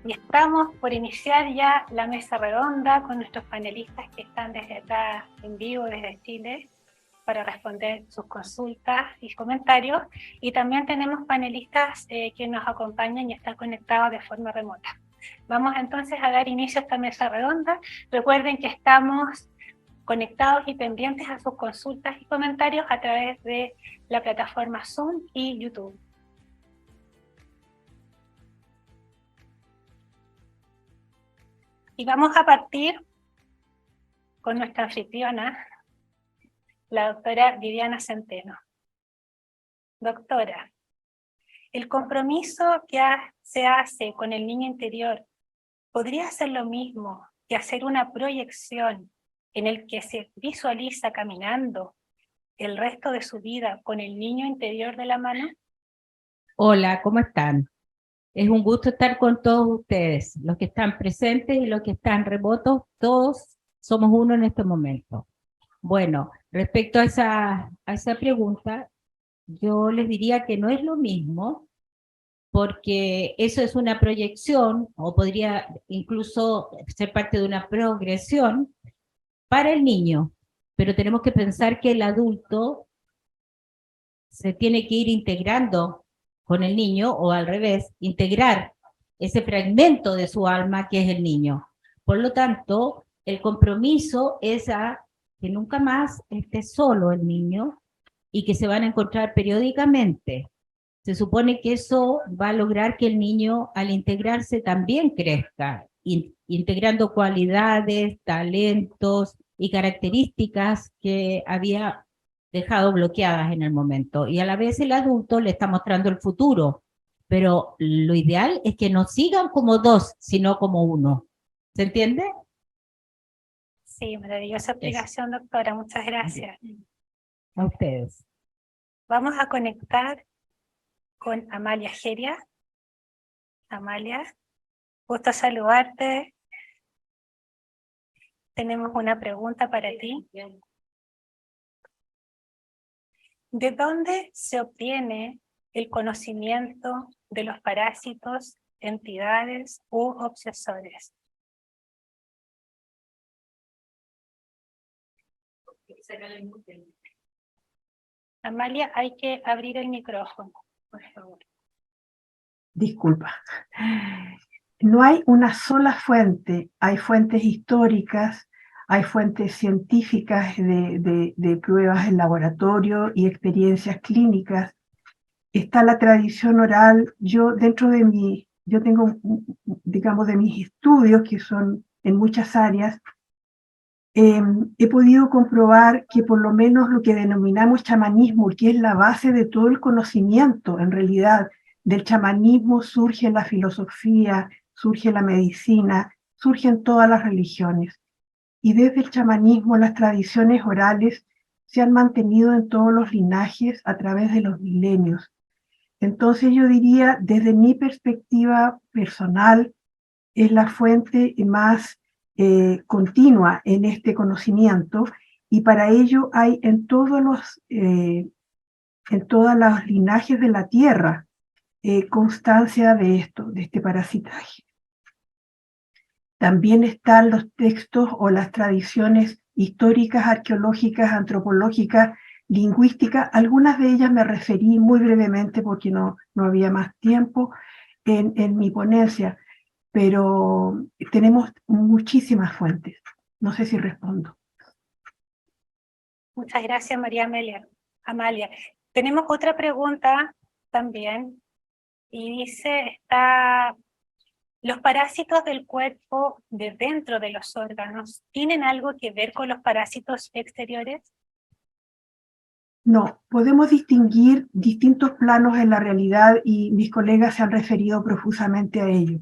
Y estamos por iniciar ya la mesa redonda con nuestros panelistas que están desde acá en vivo, desde Chile, para responder sus consultas y comentarios. Y también tenemos panelistas que nos acompañan y están conectados de forma remota. Vamos entonces a dar inicio a esta mesa redonda. Recuerden que estamos conectados y pendientes a sus consultas y comentarios a través de la plataforma Zoom y YouTube. Y vamos a partir con nuestra anfitriona, la doctora Viviana Centeno. Doctora, el compromiso que se hace con el niño interior podría ser lo mismo que hacer una proyección en el que se visualiza caminando el resto de su vida con el niño interior de la mano. Hola, ¿cómo están? Es un gusto estar con todos ustedes, los que están presentes y los que están remotos, todos somos uno en este momento. Bueno, respecto a esa pregunta, yo les diría que no es lo mismo, porque eso es una proyección, o podría incluso ser parte de una progresión para el niño, pero tenemos que pensar que el adulto se tiene que ir integrando con el niño, o al revés, integrar ese fragmento de su alma que es el niño. Por lo tanto, el compromiso es a que nunca más esté solo el niño y que se van a encontrar periódicamente. Se supone que eso va a lograr que el niño, al integrarse, también crezca, integrando cualidades, talentos y características que había dejado bloqueadas en el momento. Y a la vez el adulto le está mostrando el futuro, pero lo ideal es que no sigan como dos, sino como uno. ¿Se entiende? Sí, maravillosa explicación, doctora. Muchas gracias. A ustedes. Vamos a conectar con Amalia Geria. Amalia, gusto saludarte. Tenemos una pregunta para ti. ¿De dónde se obtiene el conocimiento de los parásitos, entidades u obsesores? Amalia, hay que abrir el micrófono, por favor. Disculpa. No hay una sola fuente, hay fuentes históricas, hay fuentes científicas de pruebas en laboratorio y experiencias clínicas. Está la tradición oral. Yo tengo, digamos, de mis estudios, que son en muchas áreas, he podido comprobar que por lo menos lo que denominamos chamanismo, que es la base de todo el conocimiento, en realidad, del chamanismo surge la filosofía, surge la medicina, surgen todas las religiones. Y desde el chamanismo las tradiciones orales se han mantenido en todos los linajes a través de los milenios. Entonces yo diría, desde mi perspectiva personal, es la fuente más continua en este conocimiento, y para ello hay en todos los linajes de la Tierra constancia de esto, de este parasitaje. También están los textos o las tradiciones históricas, arqueológicas, antropológicas, lingüísticas. Algunas de ellas me referí muy brevemente porque no había más tiempo en mi ponencia, pero tenemos muchísimas fuentes. No sé si respondo. Muchas gracias, María Amalia. Tenemos otra pregunta también, y dice, ¿los parásitos del cuerpo de dentro de los órganos tienen algo que ver con los parásitos exteriores? No, podemos distinguir distintos planos en la realidad y mis colegas se han referido profusamente a ello.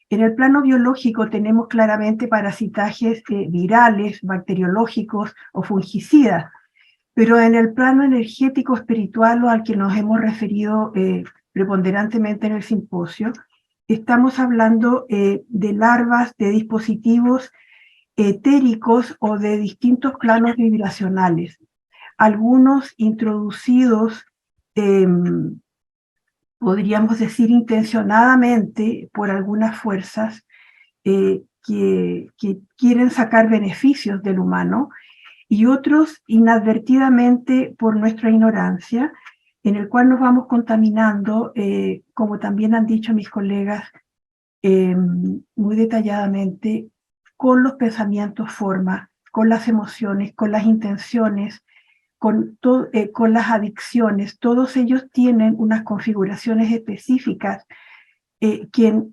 En el plano biológico tenemos claramente parasitajes virales, bacteriológicos o fungicidas, pero en el plano energético espiritual, al que nos hemos referido preponderantemente en el simposio, estamos hablando de larvas de dispositivos etéricos o de distintos planos vibracionales, algunos introducidos podríamos decir intencionadamente, por algunas fuerzas que quieren sacar beneficios del humano, y otros inadvertidamente por nuestra ignorancia, en el cual nos vamos contaminando, como también han dicho mis colegas muy detalladamente, con los pensamientos forma, con las emociones, con las intenciones, con las adicciones. Todos ellos tienen unas configuraciones específicas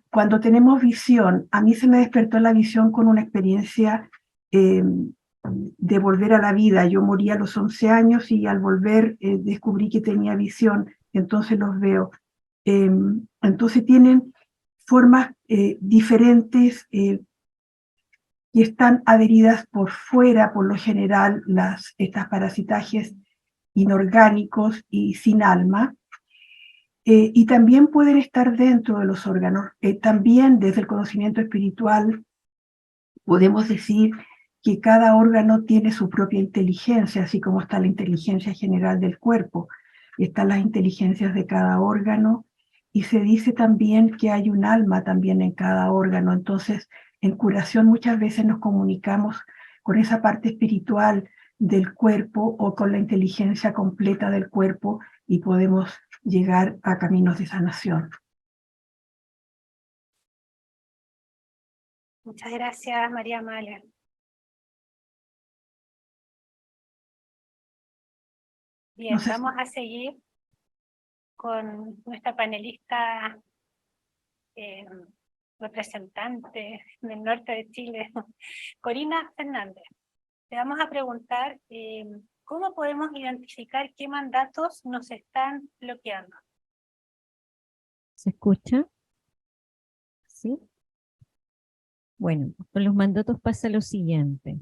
cuando tenemos visión, a mí se me despertó la visión con una experiencia de volver a la vida. Yo morí a los 11 años y al volver descubrí que tenía visión, entonces los veo. Entonces tienen formas diferentes y están adheridas por fuera, por lo general, estas parasitajes inorgánicos y sin alma. Y también pueden estar dentro de los órganos. También desde el conocimiento espiritual podemos decir que cada órgano tiene su propia inteligencia, así como está la inteligencia general del cuerpo. Están las inteligencias de cada órgano y se dice también que hay un alma también en cada órgano. Entonces, en curación muchas veces nos comunicamos con esa parte espiritual del cuerpo o con la inteligencia completa del cuerpo y podemos llegar a caminos de sanación. Muchas gracias, María Amalia. Bien, No sé vamos a seguir con nuestra panelista representante del norte de Chile, Corina Fernández. Le vamos a preguntar ¿cómo podemos identificar qué mandatos nos están bloqueando? ¿Se escucha? ¿Sí? Bueno, con los mandatos pasa lo siguiente.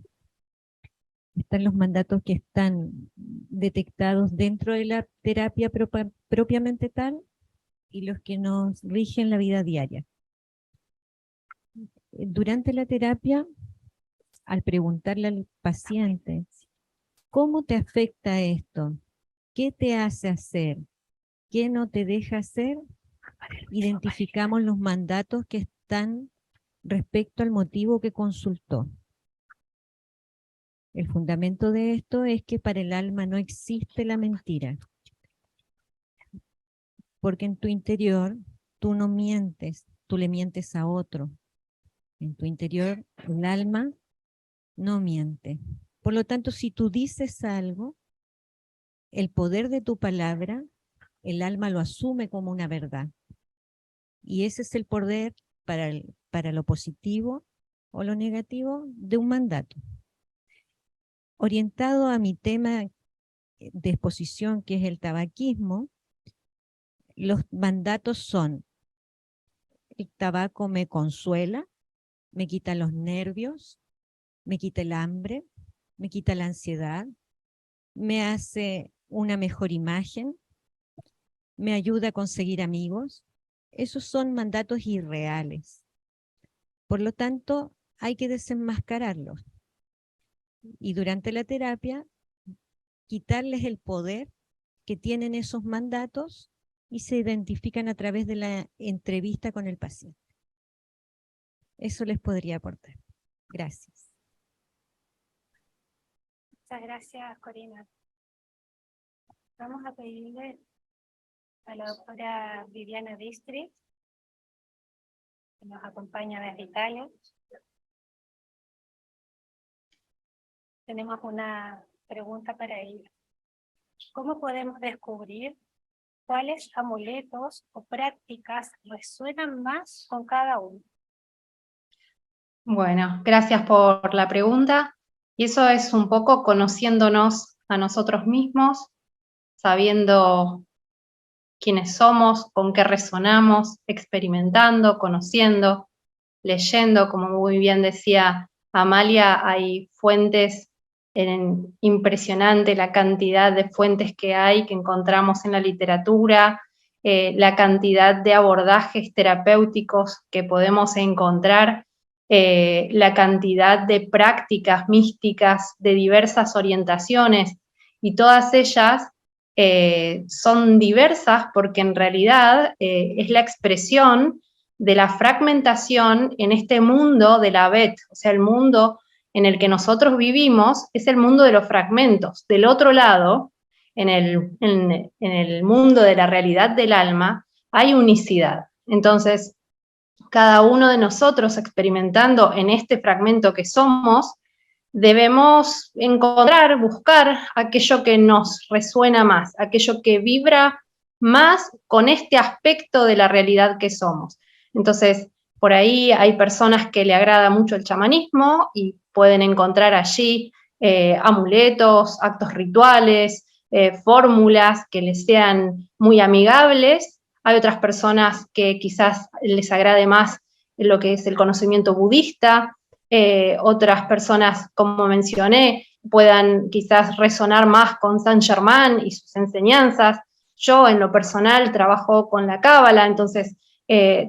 Están los mandatos que están detectados dentro de la terapia propiamente tal y los que nos rigen la vida diaria. Durante la terapia, al preguntarle al paciente, ¿cómo te afecta esto? ¿Qué te hace hacer? ¿Qué no te deja hacer? Identificamos los mandatos que están respecto al motivo que consultó. El fundamento de esto es que para el alma no existe la mentira. Porque en tu interior tú no mientes, tú le mientes a otro. En tu interior el alma no miente. Por lo tanto, si tú dices algo, el poder de tu palabra, el alma lo asume como una verdad. Y ese es el poder para lo positivo o lo negativo de un mandato. Orientado a mi tema de exposición, que es el tabaquismo, los mandatos son: el tabaco me consuela, me quita los nervios, me quita el hambre, me quita la ansiedad, me hace una mejor imagen, me ayuda a conseguir amigos. Esos son mandatos irreales. Por lo tanto, hay que desenmascararlos. Y durante la terapia, quitarles el poder que tienen esos mandatos y se identifican a través de la entrevista con el paciente. Eso les podría aportar. Gracias. Muchas gracias, Corina. Vamos a pedirle a la doctora Viviana Distri, que nos acompaña desde Italia. Tenemos una pregunta para ella. ¿Cómo podemos descubrir cuáles amuletos o prácticas resuenan más con cada uno? Bueno, gracias por la pregunta. Y eso es un poco conociéndonos a nosotros mismos, sabiendo quiénes somos, con qué resonamos, experimentando, conociendo, leyendo, como muy bien decía Amalia, hay fuentes, impresionante la cantidad de fuentes que hay, que encontramos en la literatura, la cantidad de abordajes terapéuticos que podemos encontrar, la cantidad de prácticas místicas de diversas orientaciones, y todas ellas son diversas porque en realidad es la expresión de la fragmentación en este mundo de la Bet, o sea, el mundo en el que nosotros vivimos es el mundo de los fragmentos. Del otro lado, en el mundo de la realidad del alma, hay unicidad. Entonces, cada uno de nosotros experimentando en este fragmento que somos, debemos encontrar, buscar aquello que nos resuena más, aquello que vibra más con este aspecto de la realidad que somos. Entonces, por ahí hay personas que le agrada mucho el chamanismo y pueden encontrar allí amuletos, actos rituales, fórmulas que les sean muy amigables. Hay otras personas que quizás les agrade más lo que es el conocimiento budista. Otras personas, como mencioné, puedan quizás resonar más con Saint Germain y sus enseñanzas. Yo, en lo personal, trabajo con la Cábala, entonces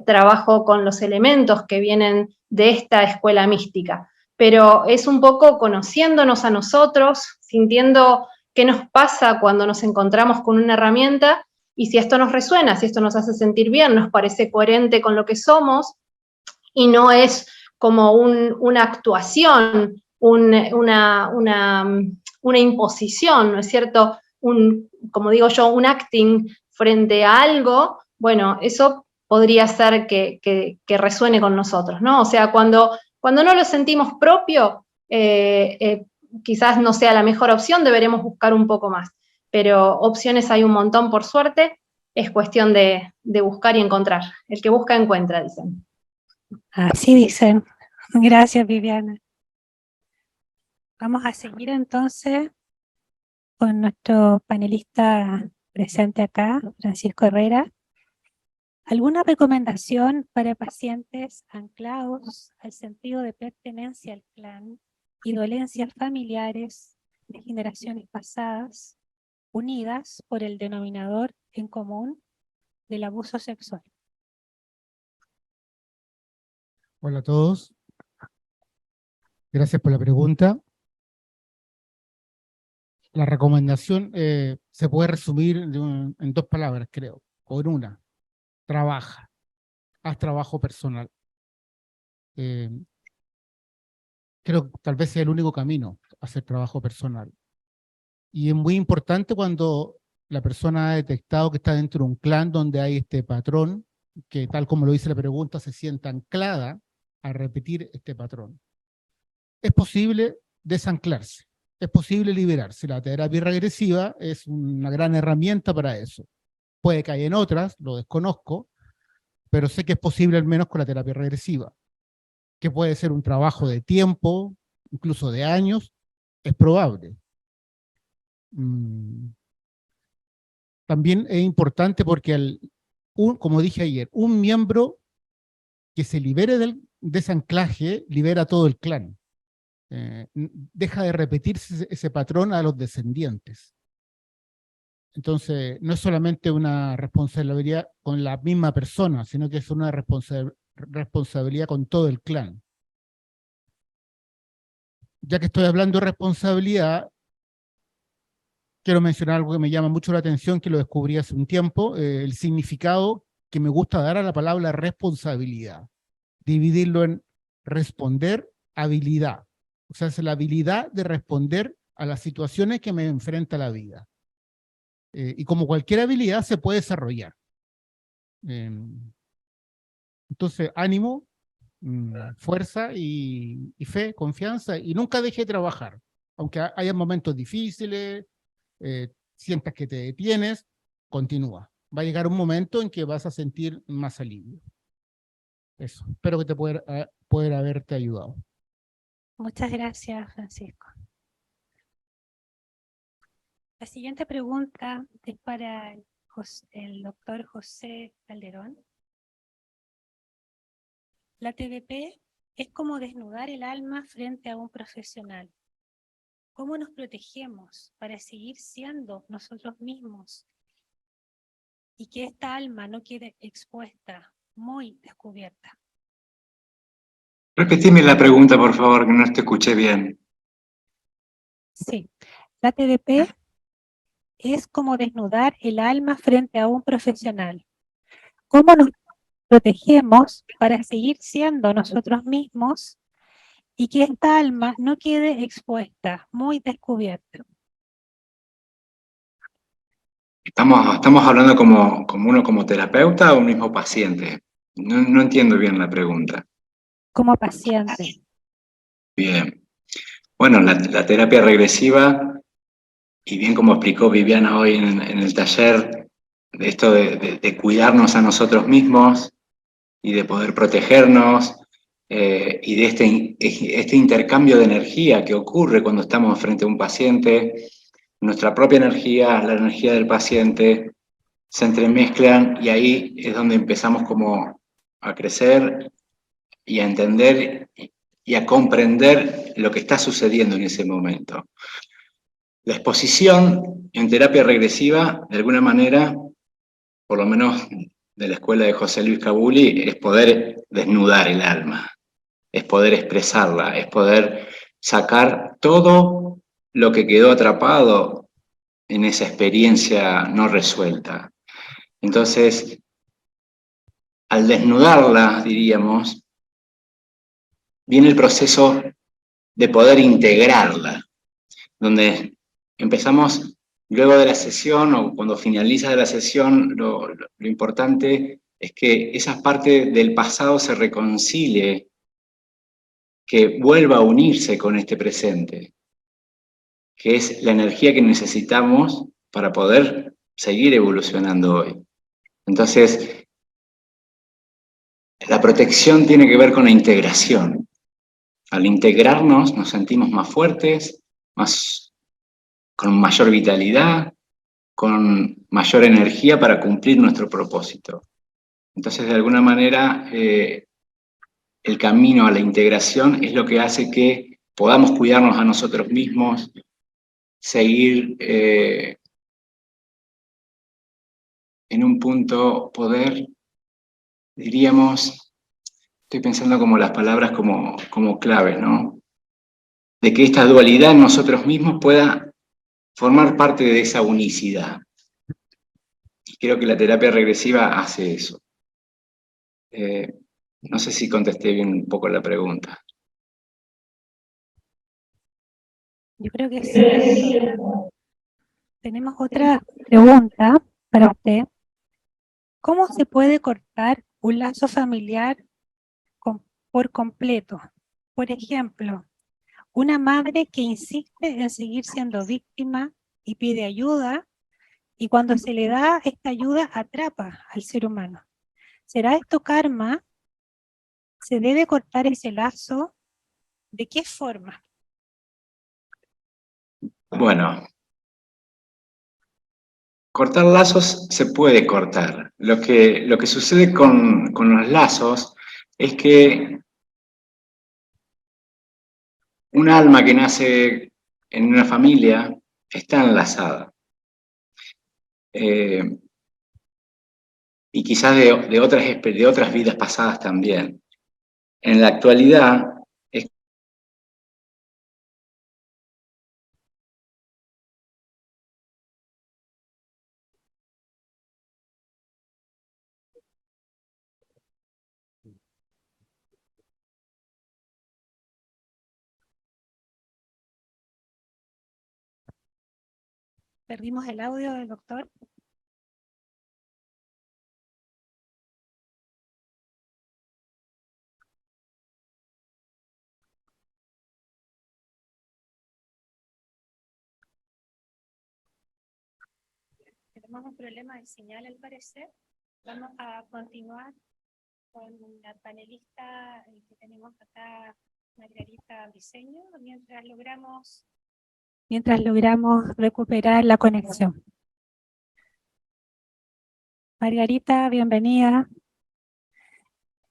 trabajo con los elementos que vienen de esta escuela mística. Pero es un poco conociéndonos a nosotros, sintiendo qué nos pasa cuando nos encontramos con una herramienta y si esto nos resuena, si esto nos hace sentir bien, nos parece coherente con lo que somos y no es como una actuación, una imposición, ¿no es cierto? Como digo yo, un acting frente a algo, bueno, eso podría ser que resuene con nosotros, ¿no? O sea, cuando no lo sentimos propio, quizás no sea la mejor opción, deberemos buscar un poco más. Pero opciones hay un montón, por suerte, es cuestión de buscar y encontrar. El que busca, encuentra, dicen. Así dicen. Gracias, Viviana. Vamos a seguir entonces con nuestro panelista presente acá, Francisco Herrera. ¿Alguna recomendación para pacientes anclados al sentido de pertenencia al clan y dolencias familiares de generaciones pasadas, unidas por el denominador en común del abuso sexual? Hola a todos. Gracias por la pregunta. La recomendación se puede resumir en 2 palabras, creo, o en una. Trabaja. Haz trabajo personal. Creo que tal vez sea el único camino, hacer trabajo personal. Y es muy importante cuando la persona ha detectado que está dentro de un clan donde hay este patrón, que tal como lo dice la pregunta, se sienta anclada a repetir este patrón. Es posible desanclarse, es posible liberarse. La terapia regresiva es una gran herramienta para eso. Puede que haya en otras, lo desconozco, pero sé que es posible al menos con la terapia regresiva, que puede ser un trabajo de tiempo, incluso de años, es probable. También es importante porque, como dije ayer, un miembro que se libere del desanclaje libera todo el clan. Deja de repetirse ese patrón a los descendientes. Entonces, no es solamente una responsabilidad con la misma persona, sino que es una responsabilidad con todo el clan. Ya que estoy hablando de responsabilidad, quiero mencionar algo que me llama mucho la atención, que lo descubrí hace un tiempo, el significado que me gusta dar a la palabra responsabilidad. Dividirlo en responder, habilidad. O sea, es la habilidad de responder a las situaciones que me enfrenta la vida. Y como cualquier habilidad se puede desarrollar. Entonces, ánimo, fuerza y fe, confianza, y nunca deje de trabajar. Aunque haya momentos difíciles, sientas que te detienes, continúa. Va a llegar un momento en que vas a sentir más alivio. Eso, espero que te pueda haberte ayudado. Muchas gracias, Francisco. La siguiente pregunta es para el doctor José Calderón. La TDP es como desnudar el alma frente a un profesional. ¿Cómo nos protegemos para seguir siendo nosotros mismos y que esta alma no quede expuesta, muy descubierta? Repetime la pregunta, por favor, que no te escuché bien. Sí, la TDP es como desnudar el alma frente a un profesional. ¿Cómo nos protegemos para seguir siendo nosotros mismos y que esta alma no quede expuesta, muy descubierta? Estamos hablando como uno como terapeuta o un mismo paciente. No entiendo bien la pregunta. Como paciente. Bien. Bueno, la terapia regresiva, y bien como explicó Viviana hoy en el taller, de esto de cuidarnos a nosotros mismos y de poder protegernos, y de este intercambio de energía que ocurre cuando estamos frente a un paciente, nuestra propia energía, la energía del paciente, se entremezclan y ahí es donde empezamos como a crecer y a entender y a comprender lo que está sucediendo en ese momento. La exposición en terapia regresiva, de alguna manera, por lo menos de la escuela de José Luis Cabuli, es poder desnudar el alma, es poder expresarla, es poder sacar todo lo que quedó atrapado en esa experiencia no resuelta. Entonces, al desnudarla, diríamos, viene el proceso de poder integrarla, donde empezamos luego de la sesión o cuando finaliza la sesión, lo importante es que esa parte del pasado se reconcilie, que vuelva a unirse con este presente, que es la energía que necesitamos para poder seguir evolucionando hoy. Entonces, la protección tiene que ver con la integración. Al integrarnos nos sentimos más fuertes, con mayor vitalidad, con mayor energía para cumplir nuestro propósito. Entonces, de alguna manera, el camino a la integración es lo que hace que podamos cuidarnos a nosotros mismos, seguir en un punto, poder, diríamos, estoy pensando como las palabras como claves, ¿no? De que esta dualidad en nosotros mismos pueda formar parte de esa unicidad. Y creo que la terapia regresiva hace eso. No sé si contesté bien un poco la pregunta. Yo creo que sí, doctor. Tenemos otra pregunta para usted. ¿Cómo se puede cortar un lazo familiar por completo? Por ejemplo, una madre que insiste en seguir siendo víctima y pide ayuda, y cuando se le da esta ayuda atrapa al ser humano. ¿Será esto karma? ¿Se debe cortar ese lazo? ¿De qué forma? Bueno, cortar lazos se puede cortar. Lo que sucede con los lazos es que un alma que nace en una familia está enlazada. Y quizás de otras vidas pasadas también. En la actualidad, ¿Perdimos el audio del doctor? Tenemos un problema de señal al parecer. Vamos a continuar con la panelista que tenemos acá, Margarita Briceño, mientras logramos recuperar la conexión. Margarita, bienvenida.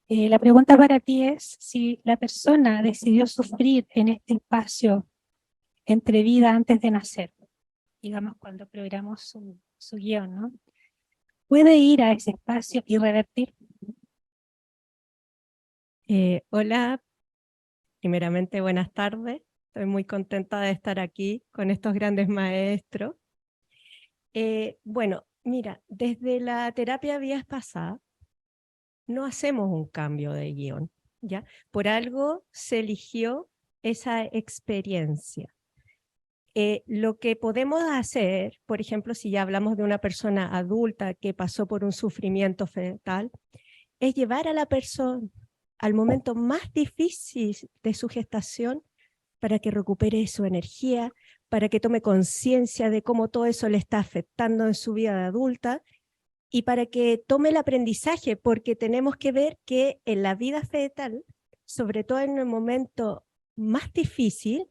La pregunta para ti es si la persona decidió sufrir en este espacio entre vida antes de nacer, digamos cuando programamos su guión, ¿no? ¿Puede ir a ese espacio y revertir? Hola, primeramente buenas tardes. Estoy muy contenta de estar aquí con estos grandes maestros. Bueno, mira, desde la terapia vías pasada no hacemos un cambio de guión, ¿ya? Por algo se eligió esa experiencia. Lo que podemos hacer, por ejemplo, si ya hablamos de una persona adulta que pasó por un sufrimiento fetal, es llevar a la persona al momento más difícil de su gestación para que recupere su energía, para que tome conciencia de cómo todo eso le está afectando en su vida de adulta y para que tome el aprendizaje, porque tenemos que ver que en la vida fetal, sobre todo en el momento más difícil,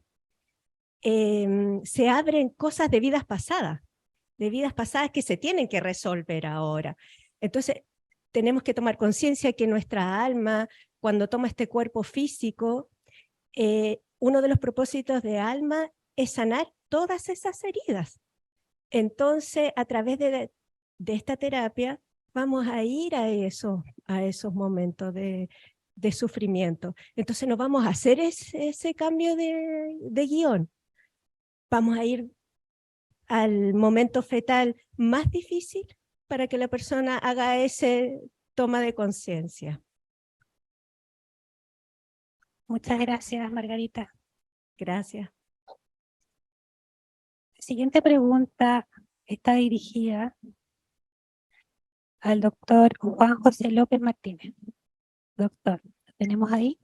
se abren cosas de vidas pasadas que se tienen que resolver ahora. Entonces, tenemos que tomar conciencia que nuestra alma, cuando toma este cuerpo físico, uno de los propósitos de alma es sanar todas esas heridas. Entonces, a través de esta terapia, vamos a ir a esos momentos de sufrimiento. Entonces, no vamos a hacer ese cambio de guión. Vamos a ir al momento fetal más difícil para que la persona haga ese toma de conciencia. Muchas gracias, Margarita. Gracias. La siguiente pregunta está dirigida al doctor Juan José López Martínez. Doctor, ¿lo tenemos ahí?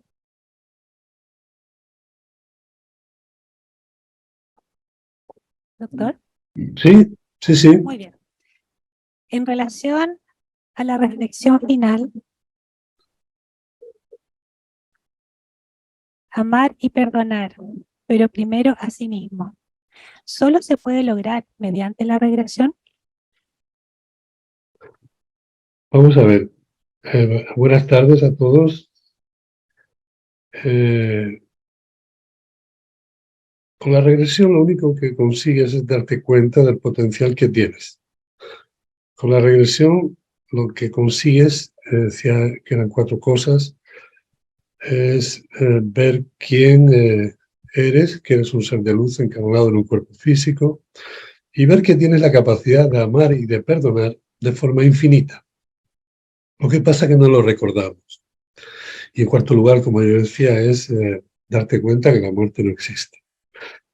Doctor. Sí, sí, sí. Muy bien. En relación a la reflexión final, amar y perdonar, pero primero a sí mismo, ¿solo se puede lograr mediante la regresión? Vamos a ver. Buenas tardes a todos. Con la regresión lo único que consigues es darte cuenta del potencial que tienes. Con la regresión lo que consigues, decía que eran 4 cosas, es ver quién eres, que eres un ser de luz encarnado en un cuerpo físico, y ver que tienes la capacidad de amar y de perdonar de forma infinita. Lo que pasa es que no lo recordamos. Y en cuarto lugar, como yo decía, es darte cuenta que la muerte no existe.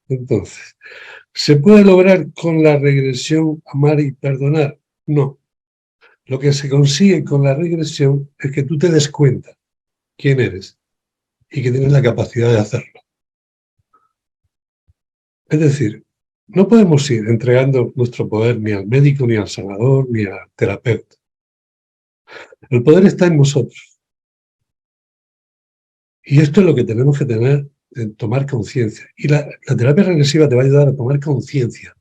Entonces, ¿se puede lograr con la regresión amar y perdonar? No. Lo que se consigue con la regresión es que tú te des cuenta quién eres y que tienes la capacidad de hacerlo. Es decir, no podemos ir entregando nuestro poder ni al médico, ni al sanador, ni al terapeuta. El poder está en nosotros. Y esto es lo que tenemos que tener, tomar conciencia. Y la terapia regresiva te va a ayudar a tomar conciencia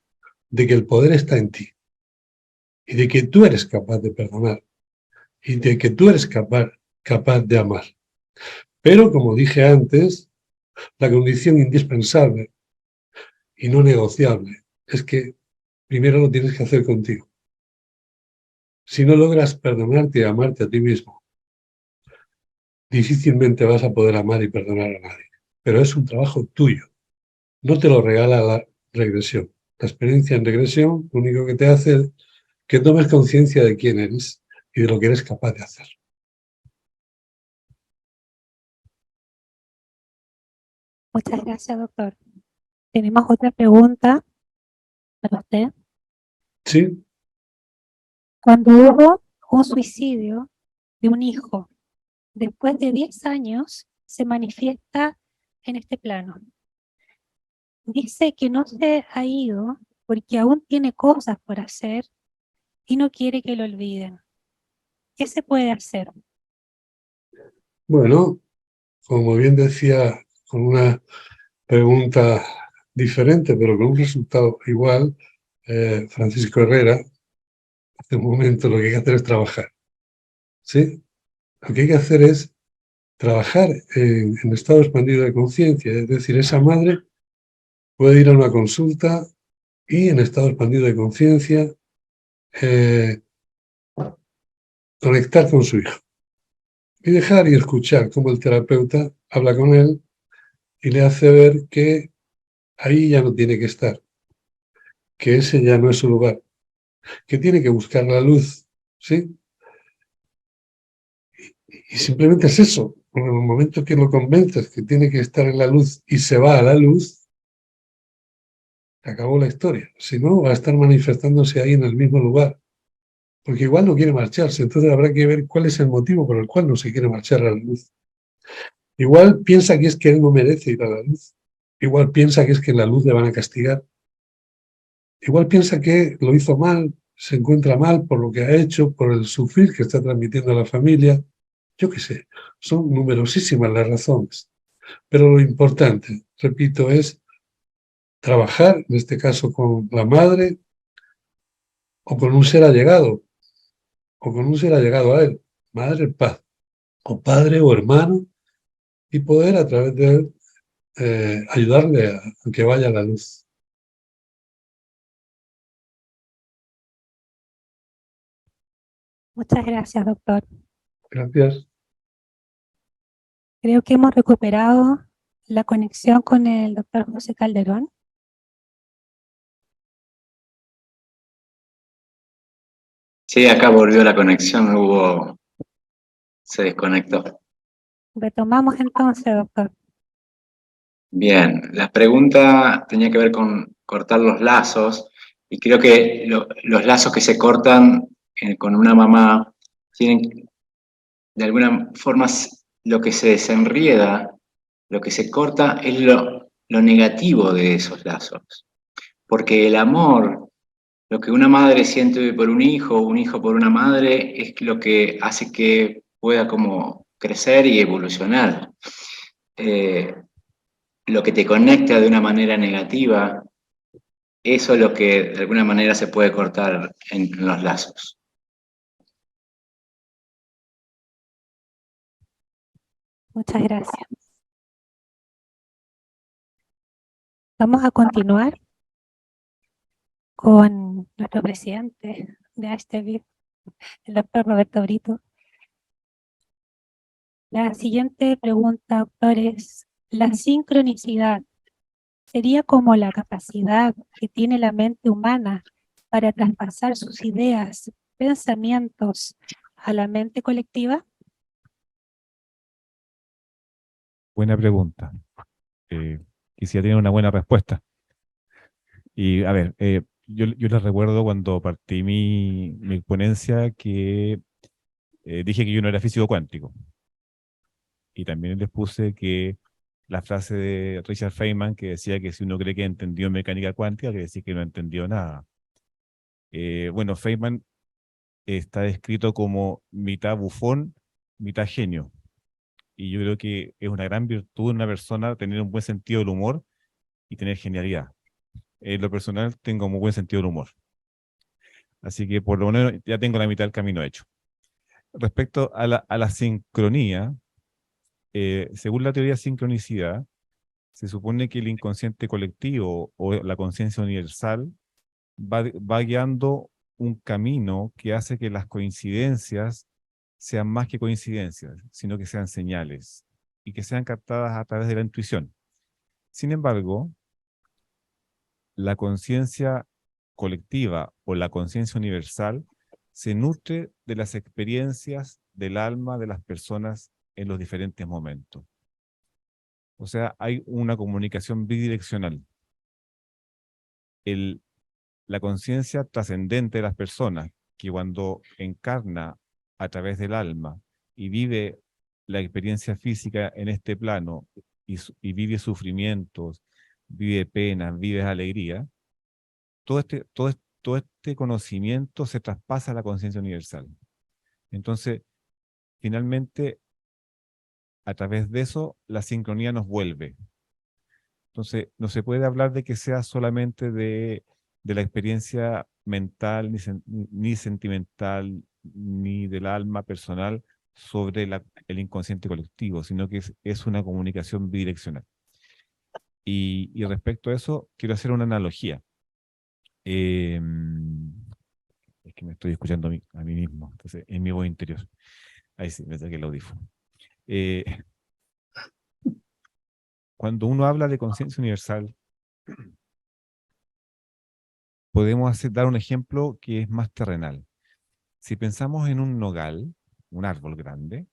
de que el poder está en ti. Y de que tú eres capaz de perdonar. Y de que tú eres capaz de amar. Pero, como dije antes, la condición indispensable y no negociable es que primero lo tienes que hacer contigo. Si no logras perdonarte y amarte a ti mismo, difícilmente vas a poder amar y perdonar a nadie. Pero es un trabajo tuyo. No te lo regala la regresión. La experiencia en regresión lo único que te hace es que tomes conciencia de quién eres y de lo que eres capaz de hacer. Muchas gracias, doctor. Tenemos otra pregunta para usted. Sí. Cuando hubo un suicidio de un hijo, después de 10 años, se manifiesta en este plano. Dice que no se ha ido porque aún tiene cosas por hacer y no quiere que lo olviden. ¿Qué se puede hacer? Bueno, como bien decía, con una pregunta diferente, pero con un resultado igual, Francisco Herrera, hace un momento lo que hay que hacer es trabajar. ¿Sí? Lo que hay que hacer es trabajar en estado expandido de conciencia, es decir, esa madre puede ir a una consulta y en estado expandido de conciencia conectar con su hijo y dejar y escuchar cómo el terapeuta habla con él y le hace ver que ahí ya no tiene que estar, que ese ya no es su lugar, que tiene que buscar la luz, ¿sí? Y simplemente es eso. En el momento que lo convences que tiene que estar en la luz y se va a la luz, se acabó la historia. Si no, va a estar manifestándose ahí en el mismo lugar. Porque igual no quiere marcharse, entonces habrá que ver cuál es el motivo por el cual no se quiere marchar a la luz. Igual piensa que es que él no merece ir a la luz. Igual piensa que es que en la luz le van a castigar. Igual piensa que lo hizo mal, se encuentra mal por lo que ha hecho, por el sufrir que está transmitiendo a la familia. Yo qué sé, son numerosísimas las razones. Pero lo importante, repito, es trabajar, en este caso con la madre o con un ser allegado, o con un ser allegado a él, madre, paz, o padre o hermano, y poder a través de él ayudarle a que vaya a la luz. Muchas gracias, doctor. Gracias. Creo que hemos recuperado la conexión con el doctor José Calderón. Sí, acá volvió la conexión, se desconectó. Retomamos entonces, doctor. Bien, la pregunta tenía que ver con cortar los lazos, y creo que los lazos que se cortan con una mamá tienen, de alguna forma, lo que se desenrieda, lo que se corta es lo negativo de esos lazos. Porque el amor, lo que una madre siente por un hijo por una madre, es lo que hace que pueda como crecer y evolucionar. Lo que te conecta de una manera negativa, eso es lo que de alguna manera se puede cortar en los lazos. Muchas gracias. Vamos a continuar con nuestro presidente de HTV, el doctor Roberto Brito. La siguiente pregunta, doctor, es: ¿la sincronicidad sería como la capacidad que tiene la mente humana para traspasar sus ideas, pensamientos a la mente colectiva? Buena pregunta. Quisiera tener una buena respuesta. Y a ver, yo les recuerdo cuando partí mi ponencia que dije que yo no era físico cuántico. Y también les puse que la frase de Richard Feynman que decía que si uno cree que entendió mecánica cuántica, quiere decir que no entendió nada. Bueno, Feynman está descrito como mitad bufón, mitad genio. Y yo creo que es una gran virtud de una persona tener un buen sentido del humor y tener genialidad. En lo personal tengo muy buen sentido del humor. Así que por lo menos ya tengo la mitad del camino hecho. Respecto a la sincronía, según la teoría de sincronicidad, se supone que el inconsciente colectivo o la conciencia universal va guiando un camino que hace que las coincidencias sean más que coincidencias, sino que sean señales y que sean captadas a través de la intuición. Sin embargo, la conciencia colectiva o la conciencia universal se nutre de las experiencias del alma de las personas en los diferentes momentos. O sea, hay una comunicación bidireccional. La conciencia trascendente de las personas, que cuando encarna a través del alma y vive la experiencia física en este plano y vive sufrimientos, vive penas, vive alegría, todo este conocimiento se traspasa a la conciencia universal. Entonces, finalmente, a través de eso, la sincronía nos vuelve. Entonces, no se puede hablar de que sea solamente de la experiencia mental, ni sentimental, ni del alma personal sobre el inconsciente colectivo, sino que es una comunicación bidireccional. Y respecto a eso, quiero hacer una analogía. Es que me estoy escuchando a mí mismo, entonces, en mi voz interior. Ahí sí, me saqué el audífono. Cuando uno habla de conciencia universal, podemos dar un ejemplo que es más terrenal. Si pensamos en un nogal, un árbol grande,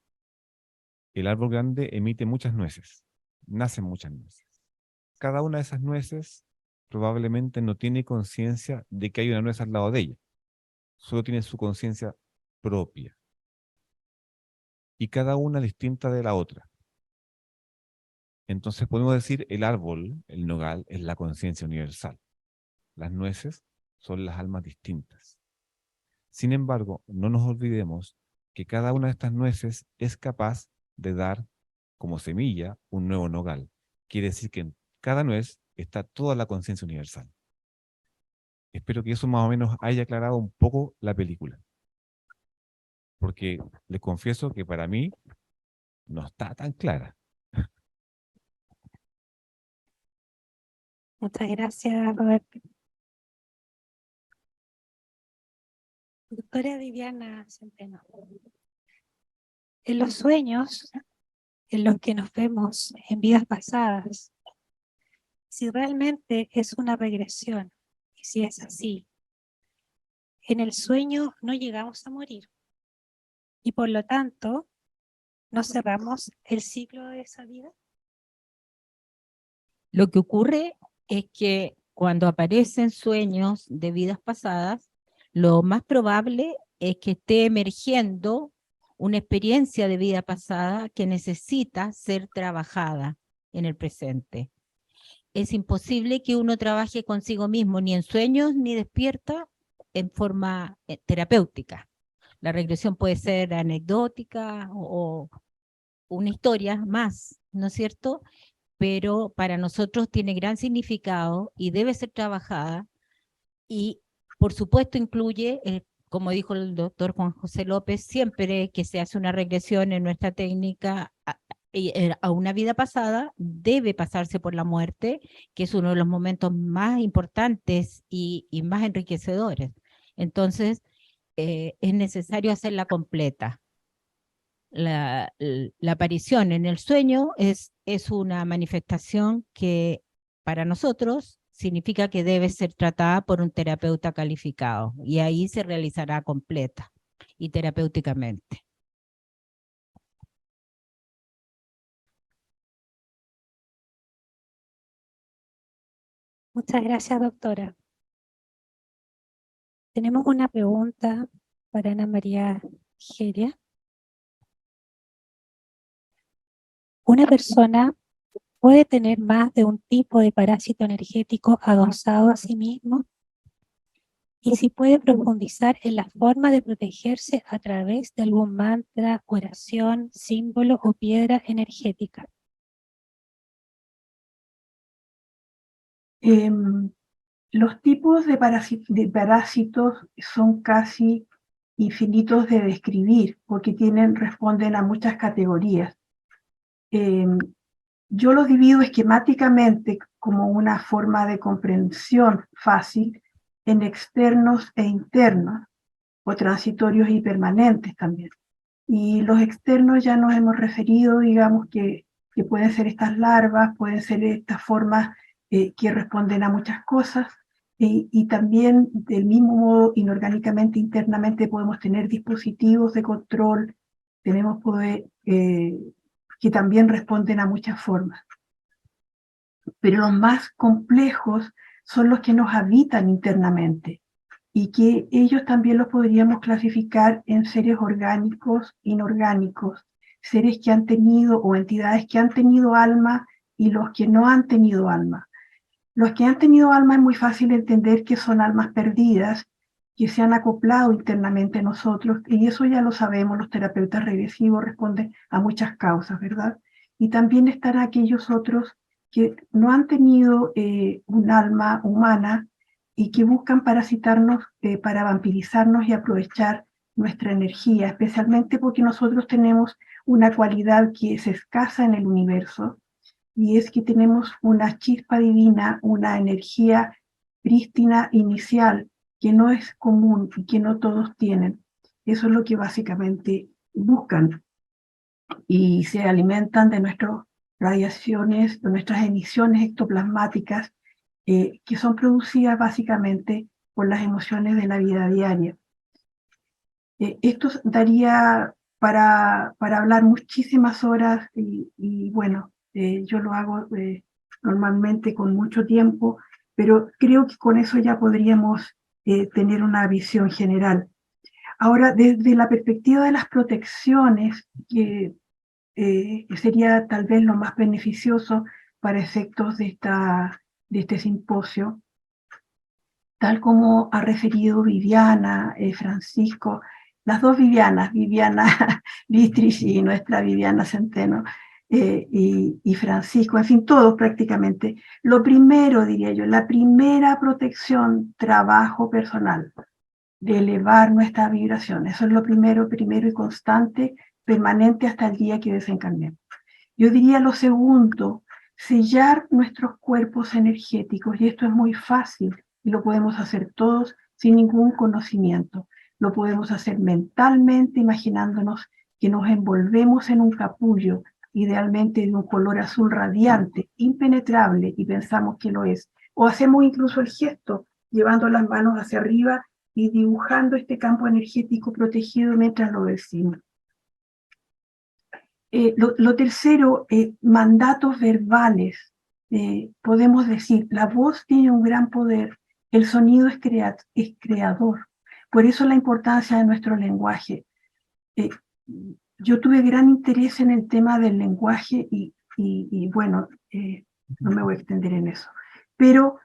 el árbol grande emite muchas nueces, nacen muchas nueces. Cada una de esas nueces probablemente no tiene conciencia de que hay una nuez al lado de ella, solo tiene su conciencia propia. Y cada una distinta de la otra. Entonces podemos decir el árbol, el nogal, es la conciencia universal. Las nueces son las almas distintas. Sin embargo, no nos olvidemos que cada una de estas nueces es capaz de dar como semilla un nuevo nogal. Quiere decir que en cada nuez está toda la conciencia universal. Espero que eso más o menos haya aclarado un poco la película. Porque les confieso que para mí no está tan clara. Muchas gracias, Roberto. Doctora Viviana Centeno. En los sueños en los que nos vemos en vidas pasadas, si realmente es una regresión, y si es así, en el sueño no llegamos a morir y por lo tanto no cerramos el ciclo de esa vida. Lo que ocurre es que cuando aparecen sueños de vidas pasadas, lo más probable es que esté emergiendo una experiencia de vida pasada que necesita ser trabajada en el presente. Es imposible que uno trabaje consigo mismo, ni en sueños ni despierta, en forma terapéutica. La regresión puede ser anecdótica o una historia más, ¿no es cierto? Pero para nosotros tiene gran significado y debe ser trabajada y por supuesto incluye, como dijo el doctor Juan José López, siempre que se hace una regresión en nuestra técnica a una vida pasada, debe pasarse por la muerte, que es uno de los momentos más importantes y más enriquecedores. Entonces, es necesario hacerla completa. La aparición en el sueño es una manifestación que para nosotros significa que debe ser tratada por un terapeuta calificado y ahí se realizará completa y terapéuticamente. Muchas gracias, doctora. Tenemos una pregunta para Ana María Geria. ¿Una persona puede tener más de un tipo de parásito energético adosado a sí mismo? Y si puede profundizar en la forma de protegerse a través de algún mantra, oración, símbolo o piedra energética. Los tipos de parásitos son casi infinitos de describir porque responden a muchas categorías. Yo los divido esquemáticamente como una forma de comprensión fácil en externos e internos, o transitorios y permanentes también. Y los externos ya nos hemos referido, digamos, que pueden ser estas larvas, pueden ser estas formas que responden a muchas cosas, y también del mismo modo inorgánicamente, internamente podemos tener dispositivos de control, tenemos poder que también responden a muchas formas. Pero los más complejos son los que nos habitan internamente y que ellos también los podríamos clasificar en seres orgánicos, inorgánicos, seres que han tenido o entidades que han tenido alma y los que no han tenido alma. Los que han tenido alma es muy fácil entender que son almas perdidas, que se han acoplado internamente a nosotros, y eso ya lo sabemos, los terapeutas regresivos responden a muchas causas, ¿verdad? Y también están aquellos otros que no han tenido un alma humana y que buscan parasitarnos para vampirizarnos y aprovechar nuestra energía, especialmente porque nosotros tenemos una cualidad que es escasa en el universo, y es que tenemos una chispa divina, una energía prístina inicial, que no es común y que no todos tienen. Eso es lo que básicamente buscan. Y se alimentan de nuestras radiaciones, de nuestras emisiones ectoplasmáticas, que son producidas básicamente por las emociones de la vida diaria. Esto daría para hablar muchísimas horas y bueno, yo lo hago normalmente con mucho tiempo, pero creo que con eso ya podríamos tener una visión general. Ahora, desde la perspectiva de las protecciones, que sería tal vez lo más beneficioso para efectos de este simposio, tal como ha referido Viviana, Francisco, las dos Vivianas, Viviana Bistrich y nuestra Viviana Centeno, y Francisco, en fin, todos prácticamente. Lo primero, diría yo, la primera protección, trabajo personal, de elevar nuestra vibración. Eso es lo primero y constante, permanente hasta el día que desencarnemos. Yo diría lo segundo, sellar nuestros cuerpos energéticos, y esto es muy fácil, y lo podemos hacer todos sin ningún conocimiento. Lo podemos hacer mentalmente, imaginándonos que nos envolvemos en un capullo, idealmente de un color azul radiante, impenetrable, y pensamos que lo es. O hacemos incluso el gesto, llevando las manos hacia arriba y dibujando este campo energético protegido mientras lo decimos. Lo tercero, mandatos verbales. Podemos decir, la voz tiene un gran poder, el sonido es creador. Por eso la importancia de nuestro lenguaje. Yo tuve gran interés en el tema del lenguaje y bueno, no me voy a extender en eso. Pero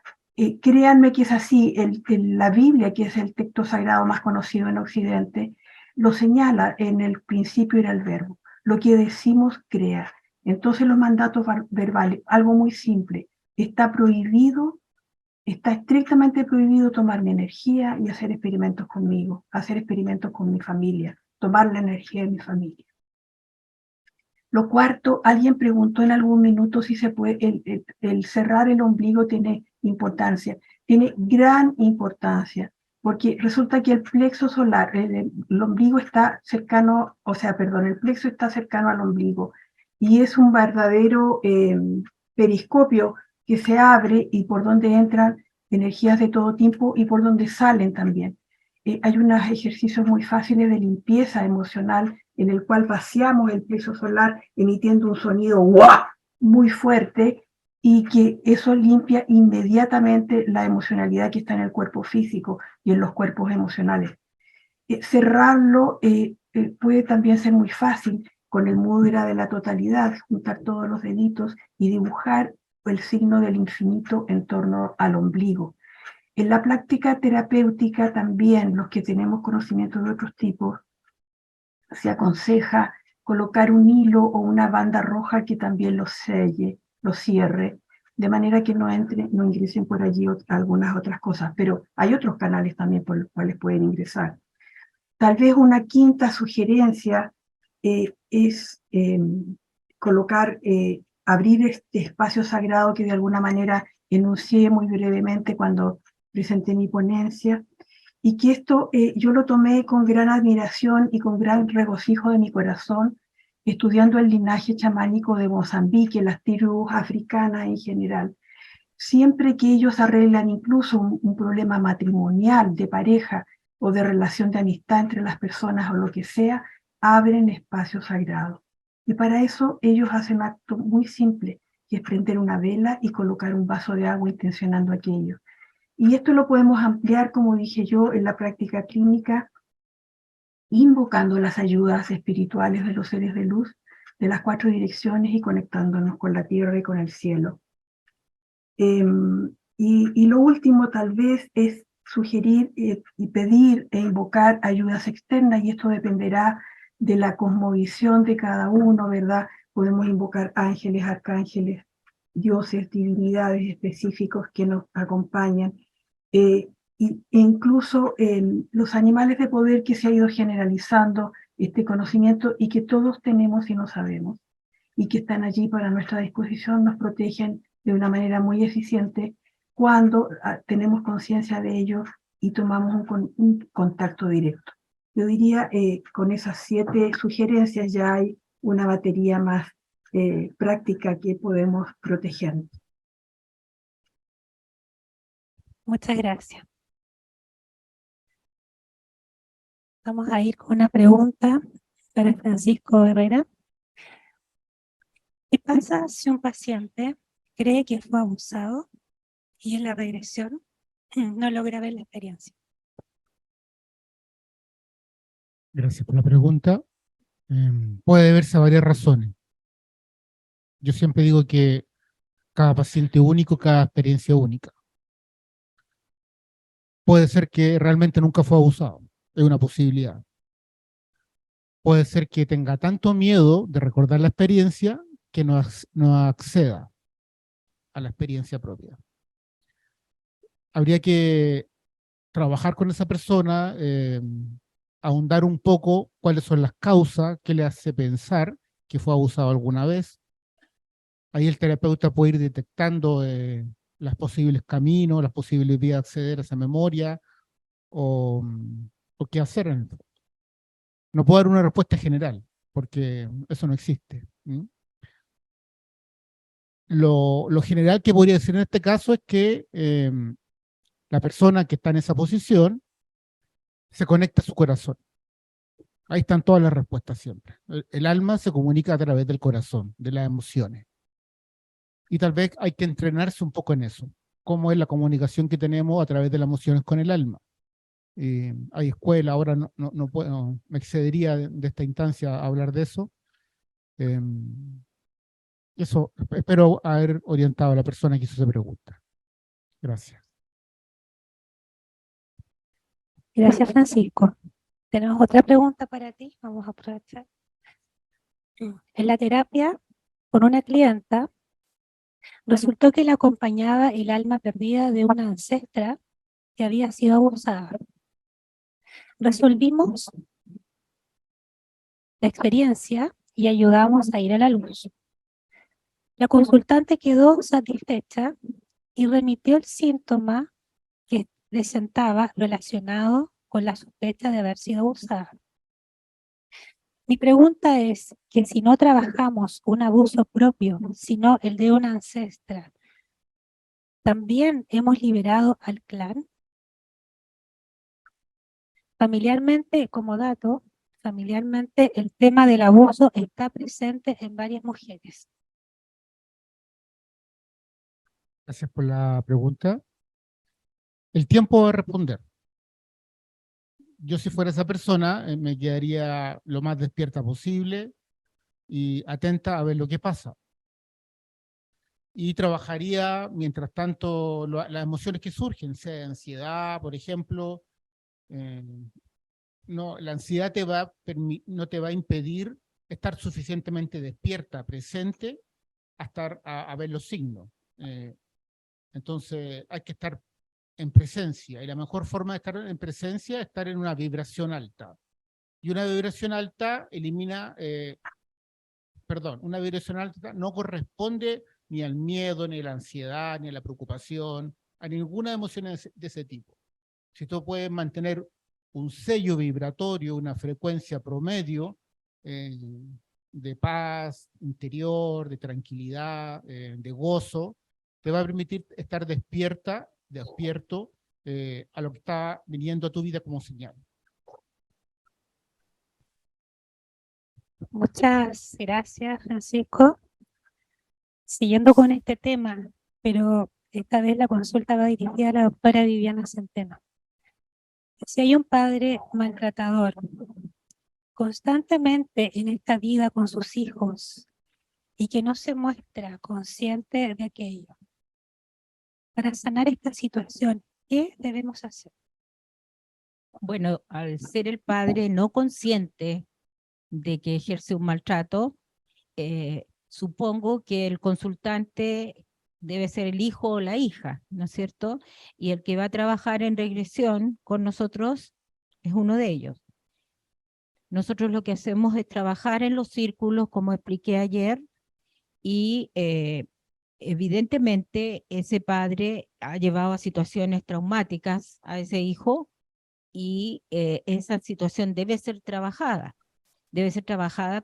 créanme que es así, la Biblia, que es el texto sagrado más conocido en Occidente, lo señala: en el principio era el verbo. Lo que decimos crea. Entonces los mandatos verbales, algo muy simple, está prohibido, está estrictamente prohibido tomar mi energía y hacer experimentos conmigo, hacer experimentos con mi familia, tomar la energía de mi familia. Lo cuarto, alguien preguntó en algún minuto si se puede, el cerrar el ombligo tiene importancia. Tiene gran importancia, porque resulta que el plexo solar, el ombligo está cercano, el plexo está cercano al ombligo, y es un verdadero periscopio que se abre y por donde entran energías de todo tipo y por donde salen también. Hay unos ejercicios muy fáciles de limpieza emocional en el cual vaciamos el plexo solar emitiendo un sonido ¡guau! Muy fuerte, y que eso limpia inmediatamente la emocionalidad que está en el cuerpo físico y en los cuerpos emocionales. Cerrarlo puede también ser muy fácil con el mudra de la totalidad, juntar todos los deditos y dibujar el signo del infinito en torno al ombligo. En la práctica terapéutica también, los que tenemos conocimientos de otros tipos, se aconseja colocar un hilo o una banda roja que también lo selle, lo cierre, de manera que no ingresen por allí algunas otras cosas, pero hay otros canales también por los cuales pueden ingresar. Tal vez una quinta sugerencia es colocar, abrir este espacio sagrado que de alguna manera enuncié muy brevemente cuando presenté mi ponencia, y que esto yo lo tomé con gran admiración y con gran regocijo de mi corazón, estudiando el linaje chamánico de Mozambique, las tribus africanas en general. Siempre que ellos arreglan incluso un problema matrimonial, de pareja o de relación de amistad entre las personas o lo que sea, abren espacios sagrados. Y para eso ellos hacen un acto muy simple, que es prender una vela y colocar un vaso de agua intencionando aquello. Y esto lo podemos ampliar, como dije yo, en la práctica clínica, invocando las ayudas espirituales de los seres de luz de las 4 direcciones y conectándonos con la tierra y con el cielo. Y lo último tal vez es sugerir y pedir e invocar ayudas externas, y esto dependerá de la cosmovisión de cada uno, ¿verdad? Podemos invocar ángeles, arcángeles, dioses, divinidades específicos que nos acompañan, e incluso los animales de poder que se ha ido generalizando este conocimiento y que todos tenemos y no sabemos, y que están allí para nuestra disposición, nos protegen de una manera muy eficiente cuando tenemos conciencia de ello y tomamos un contacto directo. Yo diría, con esas 7 sugerencias ya hay una batería más práctica que podemos proteger. Muchas gracias. Vamos a ir con una pregunta para Francisco Herrera. ¿Qué pasa si un paciente cree que fue abusado y en la regresión no logra ver la experiencia? Gracias por la pregunta. Puede deberse a varias razones. Yo siempre digo que cada paciente único, cada experiencia única. Puede ser que realmente nunca fue abusado, es una posibilidad. Puede ser que tenga tanto miedo de recordar la experiencia que no acceda a la experiencia propia. Habría que trabajar con esa persona, ahondar un poco cuáles son las causas que le hace pensar que fue abusado alguna vez. Ahí el terapeuta puede ir detectando los posibles caminos, las posibles vías de acceder a esa memoria, o qué hacer en el fondo. No puedo dar una respuesta general, porque eso no existe. Lo general que podría decir en este caso es que la persona que está en esa posición se conecta a su corazón. Ahí están todas las respuestas siempre. El alma se comunica a través del corazón, de las emociones. Y tal vez hay que entrenarse un poco en eso. Cómo es la comunicación que tenemos a través de las emociones con el alma. Hay escuela, ahora no puedo, me excedería de esta instancia a hablar de eso. Eso, espero haber orientado a la persona que hizo esa pregunta. Gracias. Gracias, Francisco. Tenemos otra pregunta para ti. Vamos a aprovechar. En la terapia, con una clienta, resultó que la acompañaba el alma perdida de una ancestra que había sido abusada. Resolvimos la experiencia y ayudamos a ir a la luz. La consultante quedó satisfecha y remitió el síntoma que presentaba relacionado con la sospecha de haber sido abusada. Mi pregunta es que si no trabajamos un abuso propio, sino el de una ancestra, ¿también hemos liberado al clan? Familiarmente, como dato, familiarmente el tema del abuso está presente en varias mujeres. Gracias por la pregunta. El tiempo va a responder. Yo si fuera esa persona, me quedaría lo más despierta posible y atenta a ver lo que pasa. Y trabajaría, mientras tanto, las emociones que surgen, sea de ansiedad, por ejemplo. No, la ansiedad no te va a impedir estar suficientemente despierta, presente, a ver los signos. Entonces hay que estar en presencia, y la mejor forma de estar en presencia es estar en una vibración alta. Y una vibración alta una vibración alta no corresponde ni al miedo, ni a la ansiedad, ni a la preocupación, a ninguna emoción de ese tipo. Si tú puedes mantener un sello vibratorio, una frecuencia promedio de paz interior, de tranquilidad, de gozo, te va a permitir estar despierto a lo que está viniendo a tu vida como señal. Muchas gracias, Francisco. Siguiendo con este tema, pero esta vez la consulta va dirigida a la doctora Viviana Centeno. Si hay un padre maltratador constantemente en esta vida con sus hijos y que no se muestra consciente de aquello, para sanar esta situación, ¿qué debemos hacer? Bueno, al ser el padre no consciente de que ejerce un maltrato, supongo que el consultante debe ser el hijo o la hija, ¿no es cierto? Y el que va a trabajar en regresión con nosotros es uno de ellos. Nosotros lo que hacemos es trabajar en los círculos, como expliqué ayer, y evidentemente ese padre ha llevado a situaciones traumáticas a ese hijo y esa situación debe ser trabajada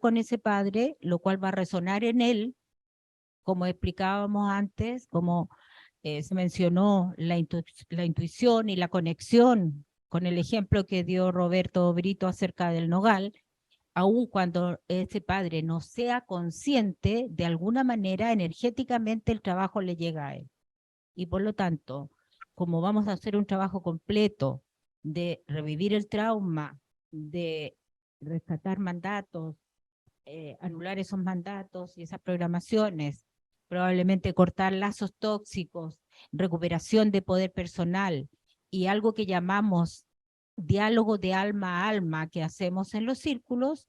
con ese padre, lo cual va a resonar en él, como explicábamos antes, como se mencionó la intuición y la conexión con el ejemplo que dio Roberto Brito acerca del nogal, aun cuando ese padre no sea consciente, de alguna manera energéticamente el trabajo le llega a él. Y por lo tanto, como vamos a hacer un trabajo completo de revivir el trauma, de rescatar mandatos, anular esos mandatos y esas programaciones, probablemente cortar lazos tóxicos, recuperación de poder personal y algo que llamamos diálogo de alma a alma que hacemos en los círculos,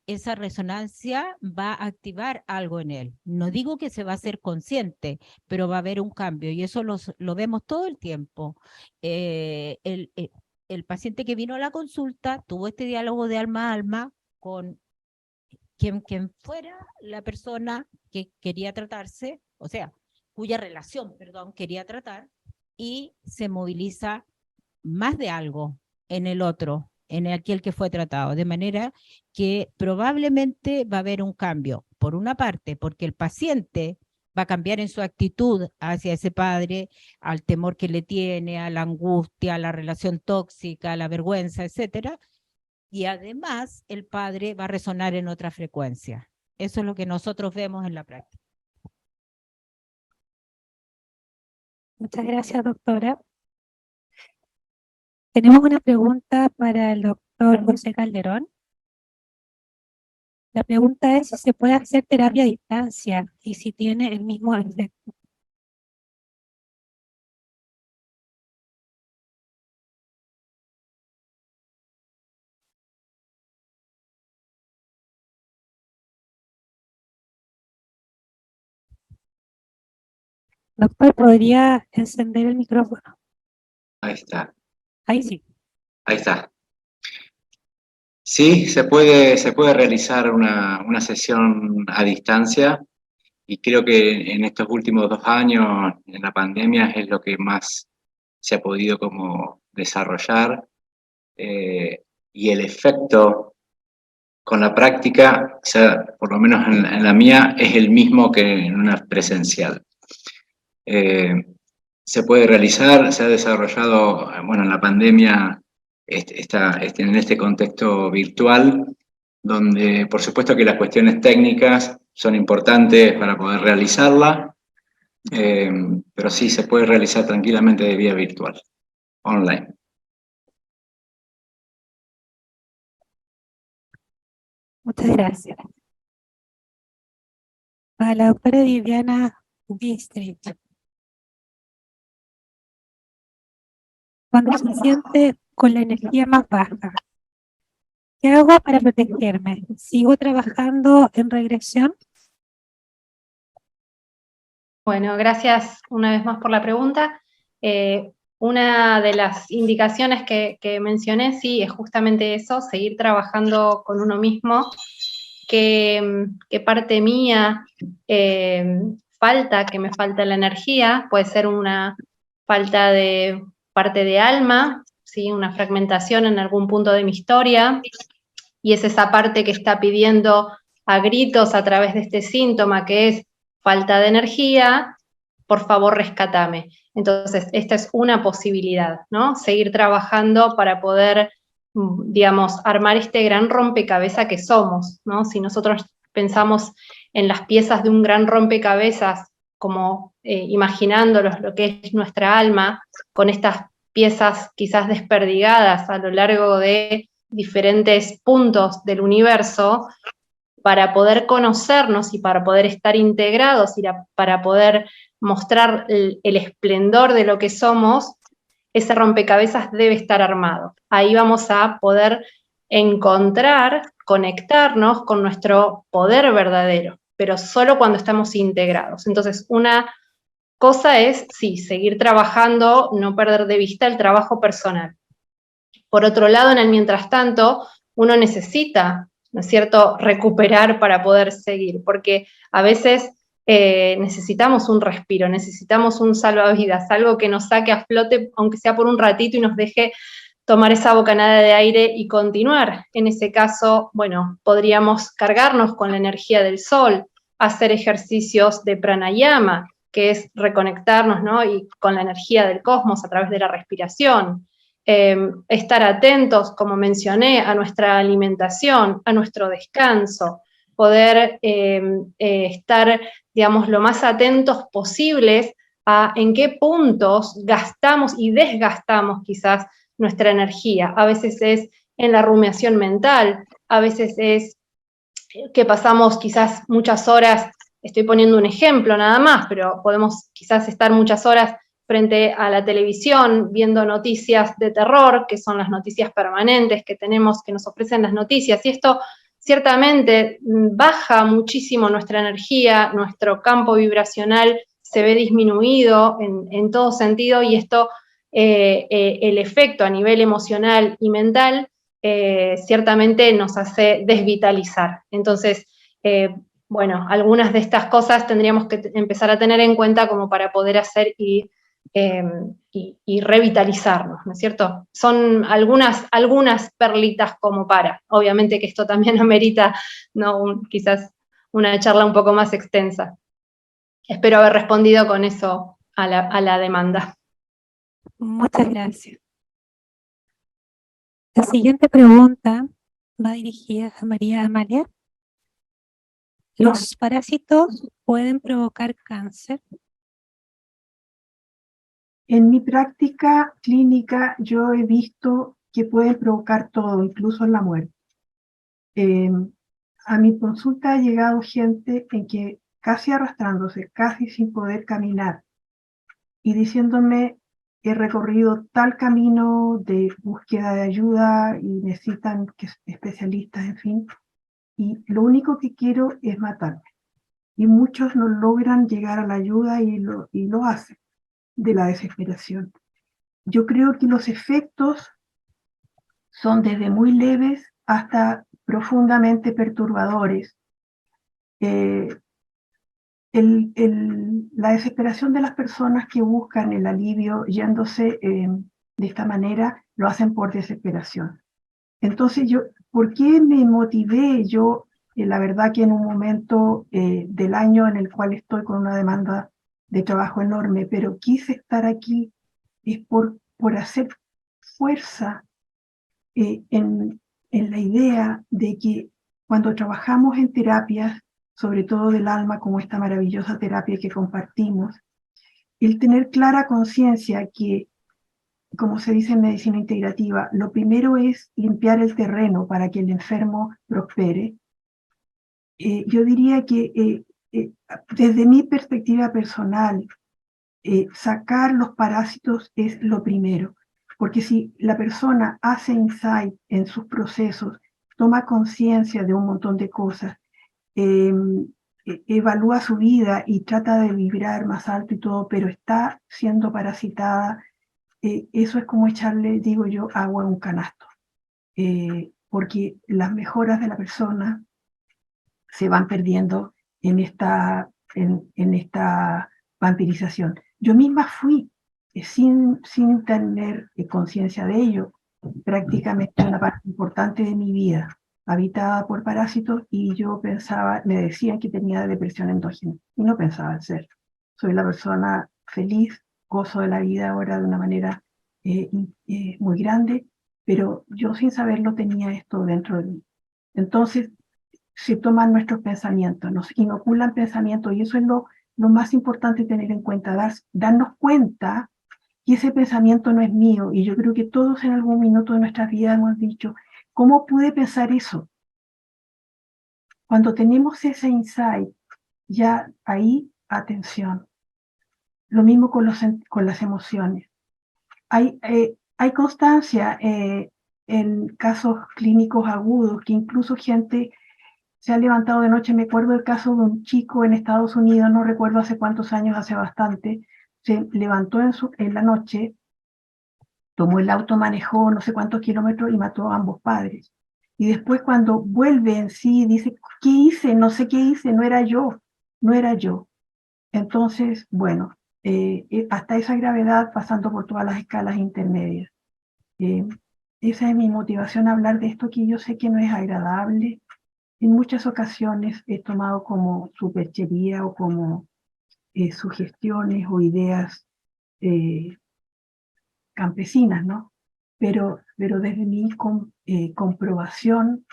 esa resonancia va a activar algo en él. No digo que se va a hacer consciente, pero va a haber un cambio y eso lo vemos todo el tiempo. El paciente que vino a la consulta tuvo este diálogo de alma a alma con quien fuera la persona que quería tratarse, o sea, cuya relación, perdón, quería tratar, y se moviliza más de algo en el otro, en aquel que fue tratado, de manera que probablemente va a haber un cambio, por una parte, porque el paciente va a cambiar en su actitud hacia ese padre, al temor que le tiene, a la angustia, a la relación tóxica, a la vergüenza, etcétera, y además el padre va a resonar en otra frecuencia. Eso es lo que nosotros vemos en la práctica. Muchas gracias, doctora. Tenemos una pregunta para el doctor José Calderón. La pregunta es si se puede hacer terapia a distancia y si tiene el mismo efecto. Doctor, ¿podría encender el micrófono? Ahí está. Ahí sí. Ahí está. Sí, se puede realizar una sesión a distancia y creo que en estos últimos 2 años, en la pandemia, es lo que más se ha podido como desarrollar y el efecto con la práctica, o sea, por lo menos en la mía, es el mismo que en una presencial. Se puede realizar, se ha desarrollado, bueno, en la pandemia, en este contexto virtual, donde por supuesto que las cuestiones técnicas son importantes para poder realizarla, pero sí se puede realizar tranquilamente de vía virtual, online. Muchas gracias. A la doctora Viviana Bistrit. Cuando se siente con la energía más baja, ¿qué hago para protegerme? ¿Sigo trabajando en regresión? Bueno, gracias una vez más por la pregunta. Una de las indicaciones que mencioné, sí, es justamente eso, seguir trabajando con uno mismo. ¿Qué parte mía falta, que me falta la energía? Puede ser una falta de parte de alma, ¿sí? Una fragmentación en algún punto de mi historia, y es esa parte que está pidiendo a gritos a través de este síntoma, que es falta de energía, por favor rescátame. Entonces, esta es una posibilidad, ¿no? Seguir trabajando para poder, digamos, armar este gran rompecabezas que somos, ¿no? Si nosotros pensamos en las piezas de un gran rompecabezas, como imaginándolos lo que es nuestra alma, con estas piezas quizás desperdigadas a lo largo de diferentes puntos del universo, para poder conocernos y para poder estar integrados y para poder mostrar el esplendor de lo que somos, ese rompecabezas debe estar armado. Ahí vamos a poder encontrar, conectarnos con nuestro poder verdadero, pero solo cuando estamos integrados. Entonces, una cosa es, sí, seguir trabajando, no perder de vista el trabajo personal. Por otro lado, en el mientras tanto, uno necesita, ¿no es cierto?, recuperar para poder seguir, porque a veces necesitamos un respiro, necesitamos un salvavidas, algo que nos saque a flote, aunque sea por un ratito, y nos deje tomar esa bocanada de aire y continuar. En ese caso, bueno, podríamos cargarnos con la energía del sol, hacer ejercicios de pranayama, que es reconectarnos, ¿no?, y con la energía del cosmos a través de la respiración. estar atentos, como mencioné, a nuestra alimentación, a nuestro descanso, poder estar, digamos, lo más atentos posibles a en qué puntos gastamos y desgastamos quizás nuestra energía. A veces es en la rumiación mental, a veces es que pasamos quizás muchas horas, estoy poniendo un ejemplo nada más, pero podemos quizás estar muchas horas frente a la televisión viendo noticias de terror, que son las noticias permanentes que tenemos, que nos ofrecen las noticias, y esto ciertamente baja muchísimo nuestra energía, nuestro campo vibracional se ve disminuido en todo sentido, y esto, el efecto a nivel emocional y mental, ciertamente nos hace desvitalizar. Entonces, bueno, algunas de estas cosas tendríamos que empezar a tener en cuenta como para poder hacer y revitalizarnos, ¿no es cierto? Son algunas perlitas como para, obviamente que esto también amerita, ¿no? Quizás una charla un poco más extensa. Espero haber respondido con eso a la demanda. Muchas gracias. La siguiente pregunta va dirigida a María Amalia. ¿Los parásitos pueden provocar cáncer? En mi práctica clínica yo he visto que pueden provocar todo, incluso la muerte. A mi consulta ha llegado gente en que casi arrastrándose, casi sin poder caminar, y diciéndome: he recorrido tal camino de búsqueda de ayuda y necesitan especialistas, en fin, y lo único que quiero es matarme. Y muchos no logran llegar a la ayuda y lo hacen de la desesperación. Yo creo que los efectos son desde muy leves hasta profundamente perturbadores. La desesperación de las personas que buscan el alivio yéndose de esta manera, lo hacen por desesperación. Entonces ¿por qué me motivé yo? La verdad que en un momento del año en el cual estoy con una demanda de trabajo enorme, pero quise estar aquí, es por hacer fuerza en la idea de que cuando trabajamos en terapias, sobre todo del alma, como esta maravillosa terapia que compartimos, el tener clara conciencia que, como se dice en medicina integrativa, lo primero es limpiar el terreno para que el enfermo prospere. Yo diría que desde mi perspectiva personal, sacar los parásitos es lo primero, porque si la persona hace insight en sus procesos, toma conciencia de un montón de cosas, evalúa su vida y trata de vibrar más alto y todo, pero está siendo parasitada, eso es como echarle, digo yo, agua a un canasto, porque las mejoras de la persona se van perdiendo en esta vampirización. Yo misma fui, sin tener conciencia de ello, prácticamente una parte importante de mi vida habitada por parásitos, y yo pensaba, me decían que tenía depresión endógena, y no pensaba en ser. Soy la persona feliz, gozo de la vida ahora de una manera muy grande, pero yo sin saberlo tenía esto dentro de mí. Entonces, se toman nuestros pensamientos, nos inoculan pensamientos, y eso es lo más importante tener en cuenta, darnos cuenta que ese pensamiento no es mío. Y yo creo que todos en algún minuto de nuestras vidas hemos dicho: ¿cómo pude pensar eso? Cuando tenemos ese insight, ya ahí, atención. Lo mismo con las emociones. Hay constancia en casos clínicos agudos que incluso gente se ha levantado de noche. Me acuerdo del caso de un chico en Estados Unidos, no recuerdo hace cuántos años, hace bastante. Se levantó en la noche, tomó el auto, manejó no sé cuántos kilómetros y mató a ambos padres. Y después, cuando vuelve en sí, dice: ¿qué hice? No sé qué hice, no era yo. Entonces, bueno, hasta esa gravedad, pasando por todas las escalas intermedias. Esa es mi motivación a hablar de esto, que yo sé que no es agradable. En muchas ocasiones he tomado como superchería o como sugestiones o ideas campesinas, ¿no? pero desde mi comprobación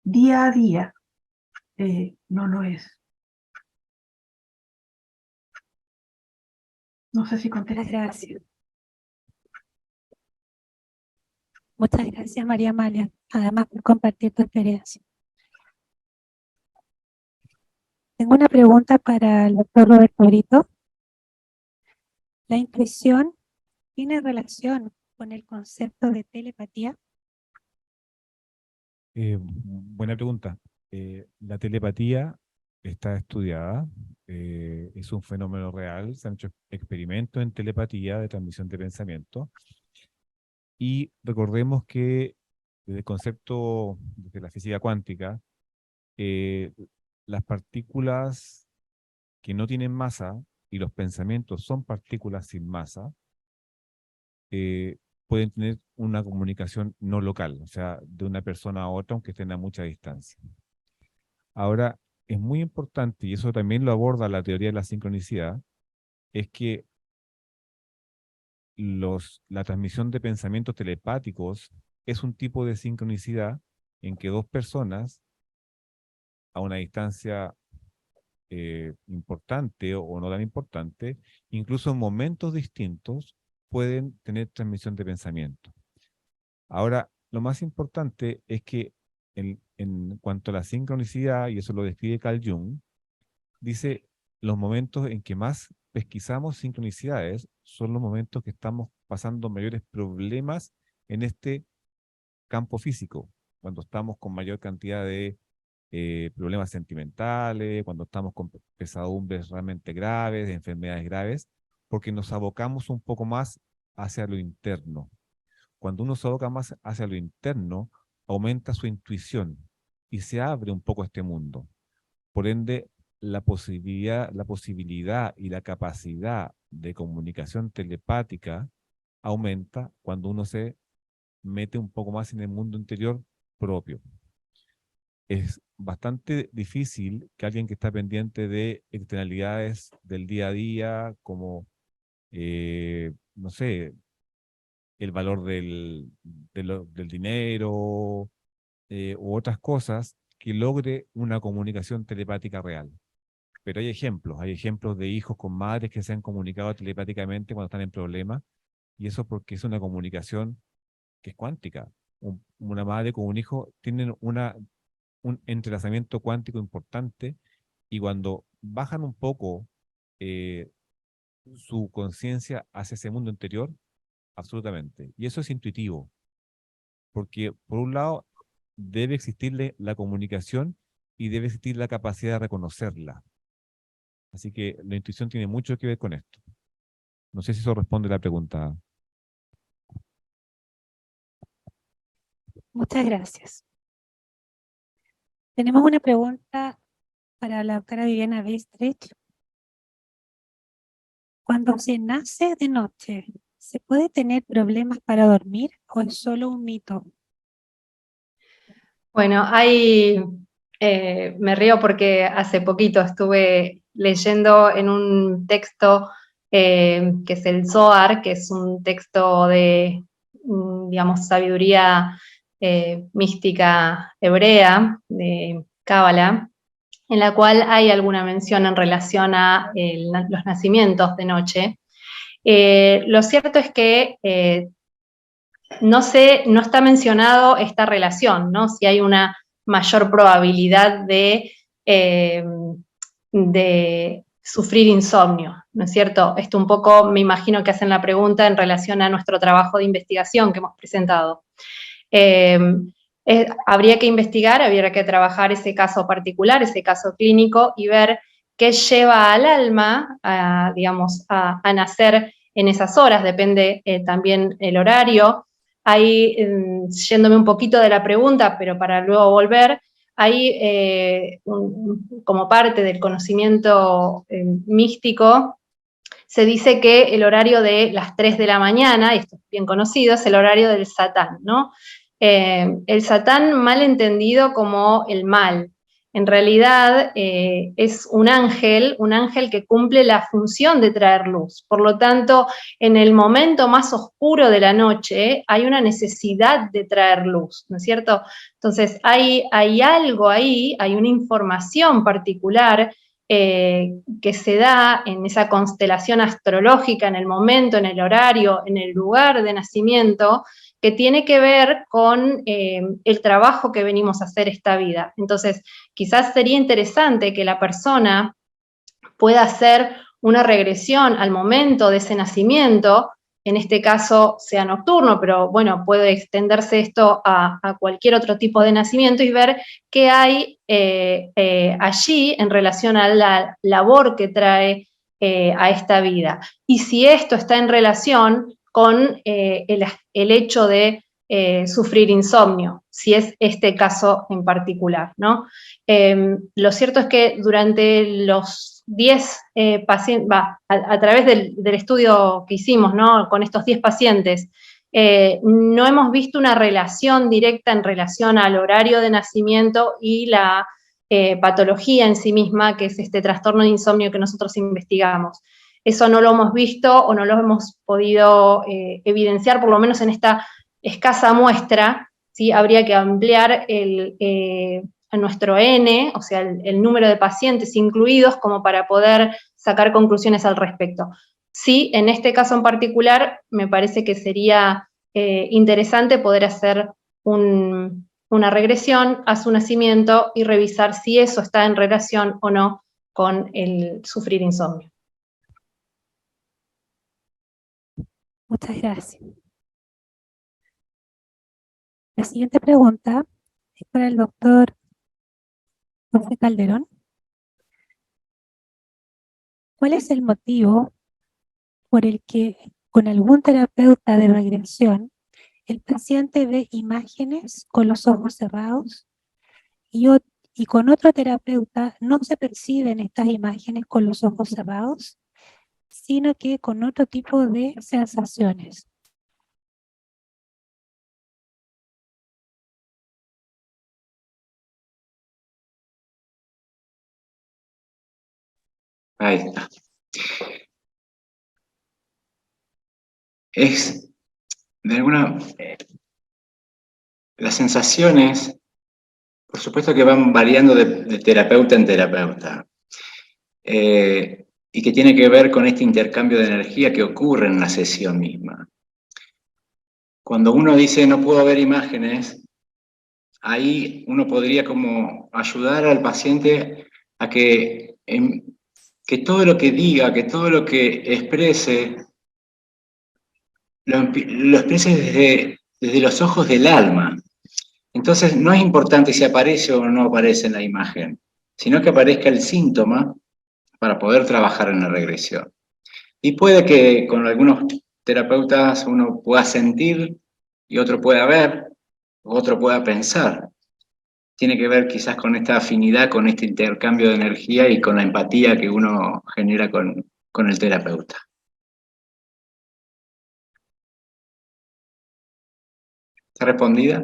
día a día, no lo es. No sé si contesté. Gracias. Muchas gracias, María Amalia, además por compartir tu experiencia. Tengo una pregunta para el doctor Roberto Brito. ¿La intuición tiene relación con el concepto de telepatía? Buena pregunta. La telepatía está estudiada, es un fenómeno real, se han hecho experimentos en telepatía de transmisión de pensamiento, y recordemos que desde el concepto de la física cuántica, las partículas que no tienen masa y los pensamientos son partículas sin masa, pueden tener una comunicación no local, o sea, de una persona a otra, aunque estén a mucha distancia. Ahora, es muy importante, y eso también lo aborda la teoría de la sincronicidad, es que la transmisión de pensamientos telepáticos es un tipo de sincronicidad en que dos personas a una distancia importante o no tan importante, incluso en momentos distintos, pueden tener transmisión de pensamiento. Ahora, lo más importante es que en cuanto a la sincronicidad, y eso lo describe Carl Jung, dice, los momentos en que más pesquisamos sincronicidades son los momentos que estamos pasando mayores problemas en este campo físico, cuando estamos con mayor cantidad de problemas sentimentales, cuando estamos con pesadumbres realmente graves, de enfermedades graves, porque nos abocamos un poco más hacia lo interno. Cuando uno se aboca más hacia lo interno, aumenta su intuición y se abre un poco a este mundo. Por ende, la posibilidad y la capacidad de comunicación telepática aumenta cuando uno se mete un poco más en el mundo interior propio. Es bastante difícil que alguien que está pendiente de externalidades del día a día, como, no sé, el valor del dinero u otras cosas, que logre una comunicación telepática real. Pero hay ejemplos de hijos con madres que se han comunicado telepáticamente cuando están en problemas, y eso porque es una comunicación que es cuántica. Una madre con un hijo tienen un entrelazamiento cuántico importante, y cuando bajan un poco su conciencia hacia ese mundo interior, absolutamente. Y eso es intuitivo, porque por un lado debe existirle la comunicación y debe existir la capacidad de reconocerla. Así que la intuición tiene mucho que ver con esto. No sé si eso responde a la pregunta. Muchas gracias. Tenemos una pregunta para la doctora Viviana Bestrich. Cuando se nace de noche, ¿se puede tener problemas para dormir o es solo un mito? Bueno, me río porque hace poquito estuve leyendo en un texto que es el Zohar, que es un texto de, digamos, sabiduría mística hebrea, de Cábala, en la cual hay alguna mención en relación a los nacimientos de noche. Lo cierto es que no está mencionado esta relación, ¿no? Si hay una mayor probabilidad de sufrir insomnio, ¿no es cierto? Esto un poco me imagino que hacen la pregunta en relación a nuestro trabajo de investigación que hemos presentado. Habría que investigar, habría que trabajar ese caso particular, ese caso clínico, y ver qué lleva al alma, digamos, a nacer en esas horas, depende también el horario. Ahí, yéndome un poquito de la pregunta, pero para luego volver, ahí, como parte del conocimiento místico, se dice que el horario de las 3 de la mañana, y esto es bien conocido, es el horario del Satán, ¿no? El Satán mal entendido como el mal. en realidad es un ángel que cumple la función de traer luz. Por lo tanto, en el momento más oscuro de la noche hay una necesidad de traer luz, ¿no es cierto? Entonces, hay algo ahí, hay una información particular que se da en esa constelación astrológica, en el momento, en el horario, en el lugar de nacimiento, que tiene que ver con el trabajo que venimos a hacer esta vida. Entonces, quizás sería interesante que la persona pueda hacer una regresión al momento de ese nacimiento, en este caso sea nocturno, pero bueno, puede extenderse esto a cualquier otro tipo de nacimiento y ver qué hay allí en relación a la labor que trae a esta vida. Y si esto está en relación con el hecho de sufrir insomnio, si es este caso en particular, ¿no? Lo cierto es que durante los 10 pacientes, a través del estudio que hicimos, ¿no? Con estos 10 pacientes, no hemos visto una relación directa en relación al horario de nacimiento y la patología en sí misma, que es este trastorno de insomnio que nosotros investigamos. Eso no lo hemos visto o no lo hemos podido evidenciar, por lo menos en esta escasa muestra, ¿sí? Habría que ampliar a nuestro N, o sea, el número de pacientes incluidos, como para poder sacar conclusiones al respecto. Sí, en este caso en particular, me parece que sería interesante poder hacer una regresión a su nacimiento y revisar si eso está en relación o no con el sufrir insomnio. Muchas gracias. La siguiente pregunta es para el doctor José Calderón. ¿Cuál es el motivo por el que con algún terapeuta de regresión el paciente ve imágenes con los ojos cerrados y con otro terapeuta no se perciben estas imágenes con los ojos cerrados, sino que con otro tipo de sensaciones? Ahí está. Es, de alguna... las sensaciones, por supuesto que van variando de terapeuta en terapeuta. Y que tiene que ver con este intercambio de energía que ocurre en la sesión misma. Cuando uno dice no puedo ver imágenes, ahí uno podría como ayudar al paciente a que todo lo que diga, que todo lo que exprese, lo exprese desde los ojos del alma. Entonces no es importante si aparece o no aparece en la imagen, sino que aparezca el síntoma para poder trabajar en la regresión. Y puede que con algunos terapeutas uno pueda sentir y otro pueda ver, otro pueda pensar. Tiene que ver quizás con esta afinidad, con este intercambio de energía y con la empatía que uno genera con el terapeuta. ¿Está respondida?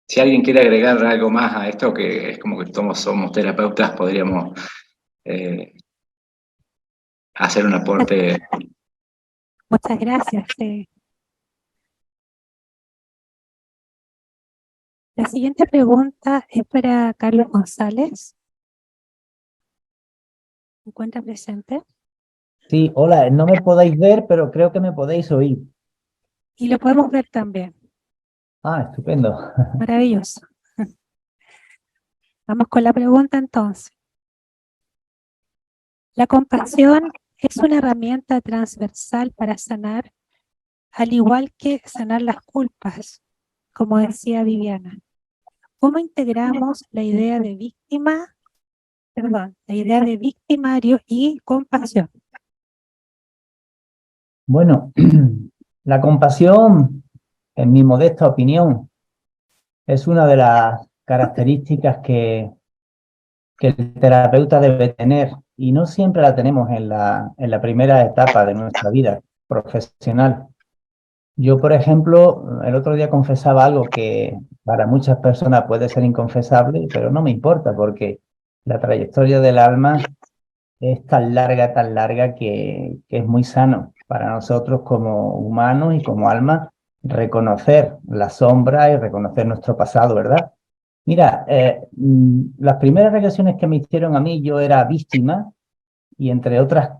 Si alguien quiere agregar algo más a esto, que es como que todos somos terapeutas, podríamos hacer un aporte. Muchas gracias. La siguiente pregunta es para Carlos González. ¿Se encuentra presente? Sí, hola, no me podéis ver, pero creo que me podéis oír. Y lo podemos ver también. Ah, estupendo. Maravilloso. Vamos con la pregunta entonces. La compasión es una herramienta transversal para sanar, al igual que sanar las culpas, como decía Viviana. ¿Cómo integramos la idea de victimario y compasión? Bueno, la compasión, en mi modesta opinión, es una de las características que el terapeuta debe tener, y no siempre la tenemos en la primera etapa de nuestra vida profesional. Yo, por ejemplo, el otro día confesaba algo que para muchas personas puede ser inconfesable, pero no me importa porque la trayectoria del alma es tan larga que es muy sano para nosotros como humanos y como alma reconocer la sombra y reconocer nuestro pasado, ¿verdad? Mira, las primeras regresiones que me hicieron a mí, yo era víctima y entre otras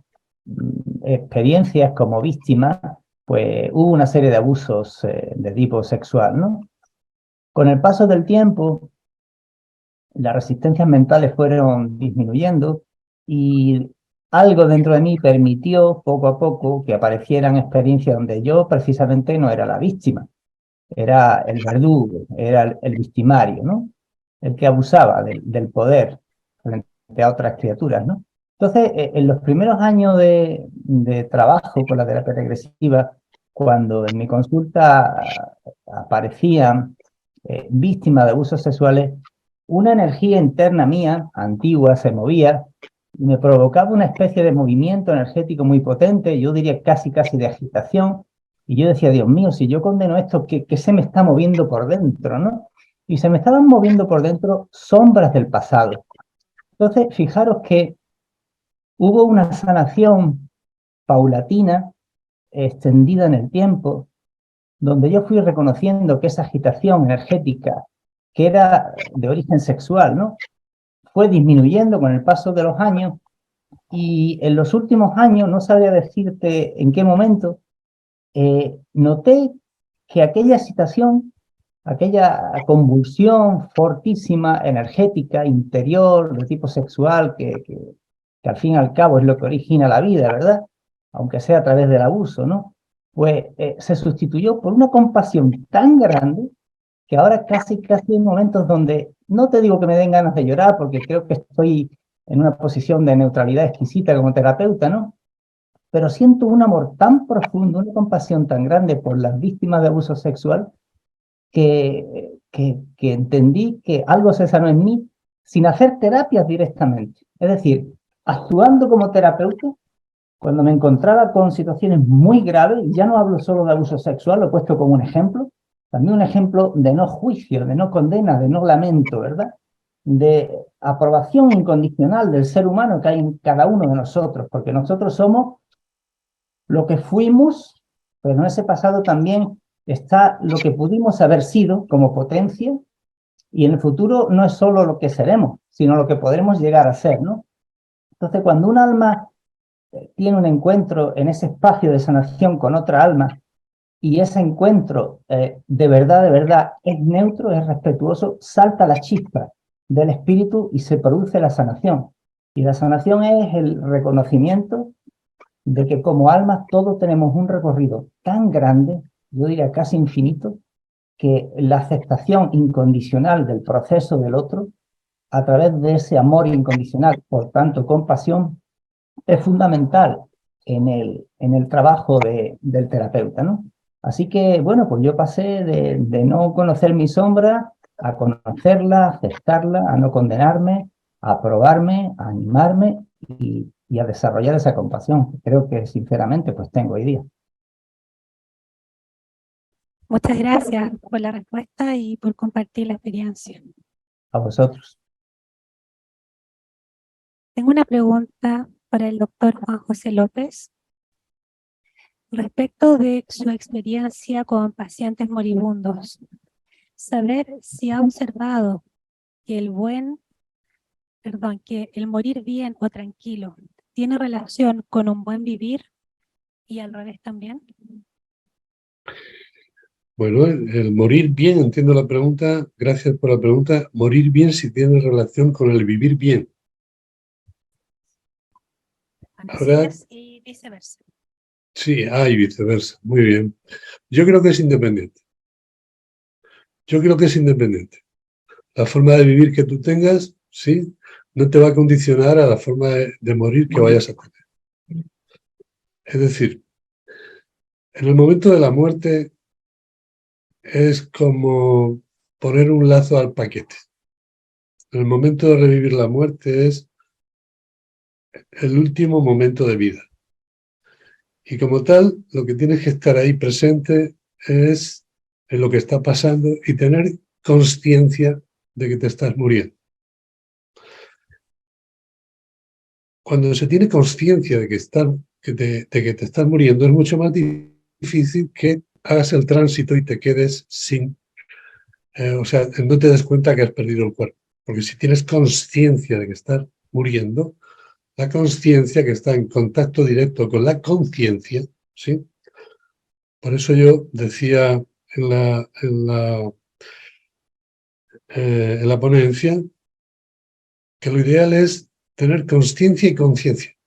experiencias como víctima, pues hubo una serie de abusos de tipo sexual, ¿no? Con el paso del tiempo, las resistencias mentales fueron disminuyendo y algo dentro de mí permitió poco a poco que aparecieran experiencias donde yo precisamente no era la víctima, era el verdugo, era el victimario, ¿no? El que abusaba del poder frente a otras criaturas, ¿no? Entonces, en los primeros años de trabajo con la terapia regresiva, cuando en mi consulta aparecían víctimas de abusos sexuales, una energía interna mía, antigua, se movía y me provocaba una especie de movimiento energético muy potente, yo diría casi de agitación, y yo decía, Dios mío, si yo condeno esto, ¿qué se me está moviendo por dentro, no? Y se me estaban moviendo por dentro sombras del pasado. Entonces, fijaros que hubo una sanación paulatina, extendida en el tiempo, donde yo fui reconociendo que esa agitación energética, que era de origen sexual, ¿no?, fue disminuyendo con el paso de los años y en los últimos años, no sabría decirte en qué momento, noté que aquella excitación, aquella convulsión fortísima, energética, interior, de tipo sexual, que al fin y al cabo es lo que origina la vida, ¿verdad? Aunque sea a través del abuso, ¿no? Pues se sustituyó por una compasión tan grande que ahora casi hay momentos donde, no te digo que me den ganas de llorar, porque creo que estoy en una posición de neutralidad exquisita como terapeuta, ¿no? Pero siento un amor tan profundo, una compasión tan grande por las víctimas de abuso sexual, que entendí que algo se sanó en mí sin hacer terapias directamente. Es decir, actuando como terapeuta, cuando me encontraba con situaciones muy graves, ya no hablo solo de abuso sexual, lo he puesto como un ejemplo, también un ejemplo de no juicio, de no condena, de no lamento, ¿verdad? De aprobación incondicional del ser humano que hay en cada uno de nosotros, porque nosotros somos lo que fuimos, pero en ese pasado también está lo que pudimos haber sido como potencia, y en el futuro no es solo lo que seremos, sino lo que podremos llegar a ser, ¿no? Entonces, cuando un alma tiene un encuentro en ese espacio de sanación con otra alma, y ese encuentro de verdad es neutro, es respetuoso, salta la chispa del espíritu y se produce la sanación. Y la sanación es el reconocimiento de que como almas todos tenemos un recorrido tan grande, yo diría casi infinito, que la aceptación incondicional del proceso del otro, a través de ese amor incondicional, por tanto compasión, es fundamental en el trabajo del terapeuta, ¿no? Así que, bueno, pues yo pasé de no conocer mi sombra a conocerla, a aceptarla, a no condenarme, a aprobarme, a animarme y a desarrollar esa compasión que creo que sinceramente pues tengo hoy día. Muchas gracias por la respuesta y por compartir la experiencia. A vosotros. Tengo una pregunta para el doctor Juan José López respecto de su experiencia con pacientes moribundos. Saber si ha observado que el morir bien o tranquilo tiene relación con un buen vivir y al revés también. Bueno, el morir bien, entiendo la pregunta, gracias por la pregunta. Morir bien si tiene relación con el vivir bien. Así es, y viceversa. Sí, y viceversa, muy bien. Yo creo que es independiente. La forma de vivir que tú tengas, sí, no te va a condicionar a la forma de morir que vayas a tener. Es decir, en el momento de la muerte es como poner un lazo al paquete. En el momento de revivir la muerte es el último momento de vida. Y como tal, lo que tienes que estar ahí presente es en lo que está pasando y tener conciencia de que te estás muriendo. Cuando se tiene conciencia de que te estás muriendo, es mucho más difícil que hagas el tránsito y te quedes sin, o sea, no te des cuenta que has perdido el cuerpo. Porque si tienes conciencia de que estás muriendo, la conciencia que está en contacto directo con la conciencia, ¿sí? Por eso yo decía en la ponencia que lo ideal es tener conciencia y conciencia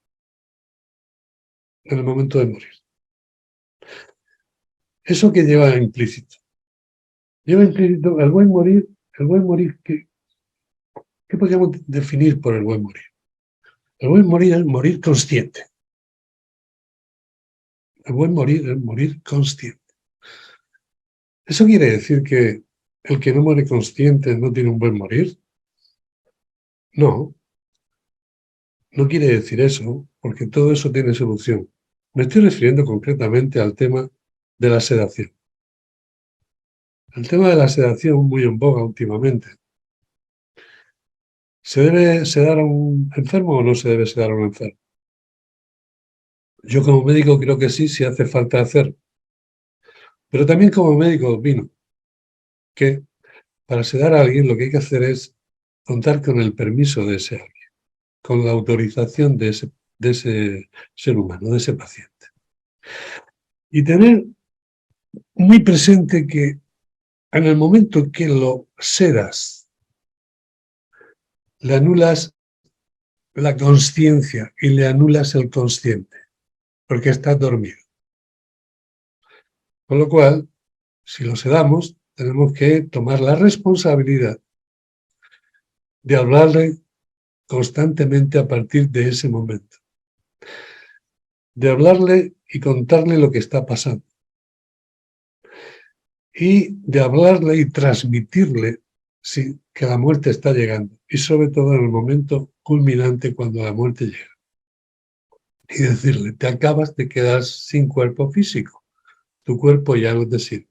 en el momento de morir. ¿Eso que lleva implícito? Lleva implícito el buen morir, ¿qué podríamos definir por el buen morir? El buen morir es morir consciente. El buen morir es morir consciente. ¿Eso quiere decir que el que no muere consciente no tiene un buen morir? No, no quiere decir eso, porque todo eso tiene solución. Me estoy refiriendo concretamente al tema de la sedación. El tema de la sedación, muy en boga últimamente. ¿Se debe sedar a un enfermo o no se debe sedar a un enfermo? Yo como médico creo que sí, si hace falta hacerlo. Pero también como médico opino que para sedar a alguien lo que hay que hacer es contar con el permiso de ese alguien, con la autorización de ese ser humano, de ese paciente. Y tener muy presente que en el momento que lo sedas, le anulas la consciencia y le anulas el consciente, porque está dormido. Con lo cual, si lo sedamos, tenemos que tomar la responsabilidad de hablarle constantemente a partir de ese momento. De hablarle y contarle lo que está pasando. Y de hablarle y transmitirle sí, que la muerte está llegando. Y sobre todo en el momento culminante cuando la muerte llega. Y decirle, te acabas de quedar sin cuerpo físico. Tu cuerpo ya no te sirve.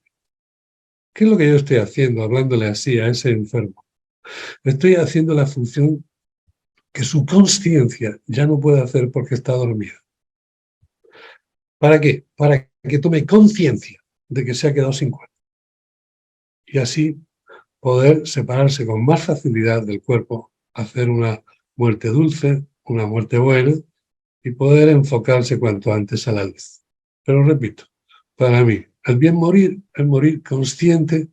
¿Qué es lo que yo estoy haciendo hablándole así a ese enfermo? Estoy haciendo la función que su conciencia ya no puede hacer porque está dormida. ¿Para qué? Para que tome conciencia de que se ha quedado sin cuerpo. Y así poder separarse con más facilidad del cuerpo, hacer una muerte dulce, una muerte buena y poder enfocarse cuanto antes a la luz. Pero repito, para mí, el bien morir es morir consciente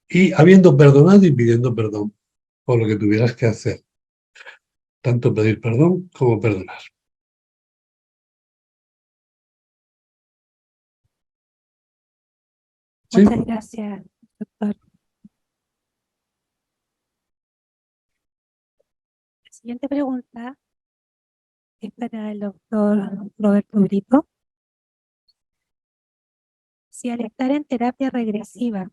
y habiendo perdonado y pidiendo perdón por lo que tuvieras que hacer. Tanto pedir perdón como perdonar. ¿Sí? Muchas gracias, doctor. La siguiente pregunta es para el doctor Roberto Brito. Si al estar en terapia regresiva,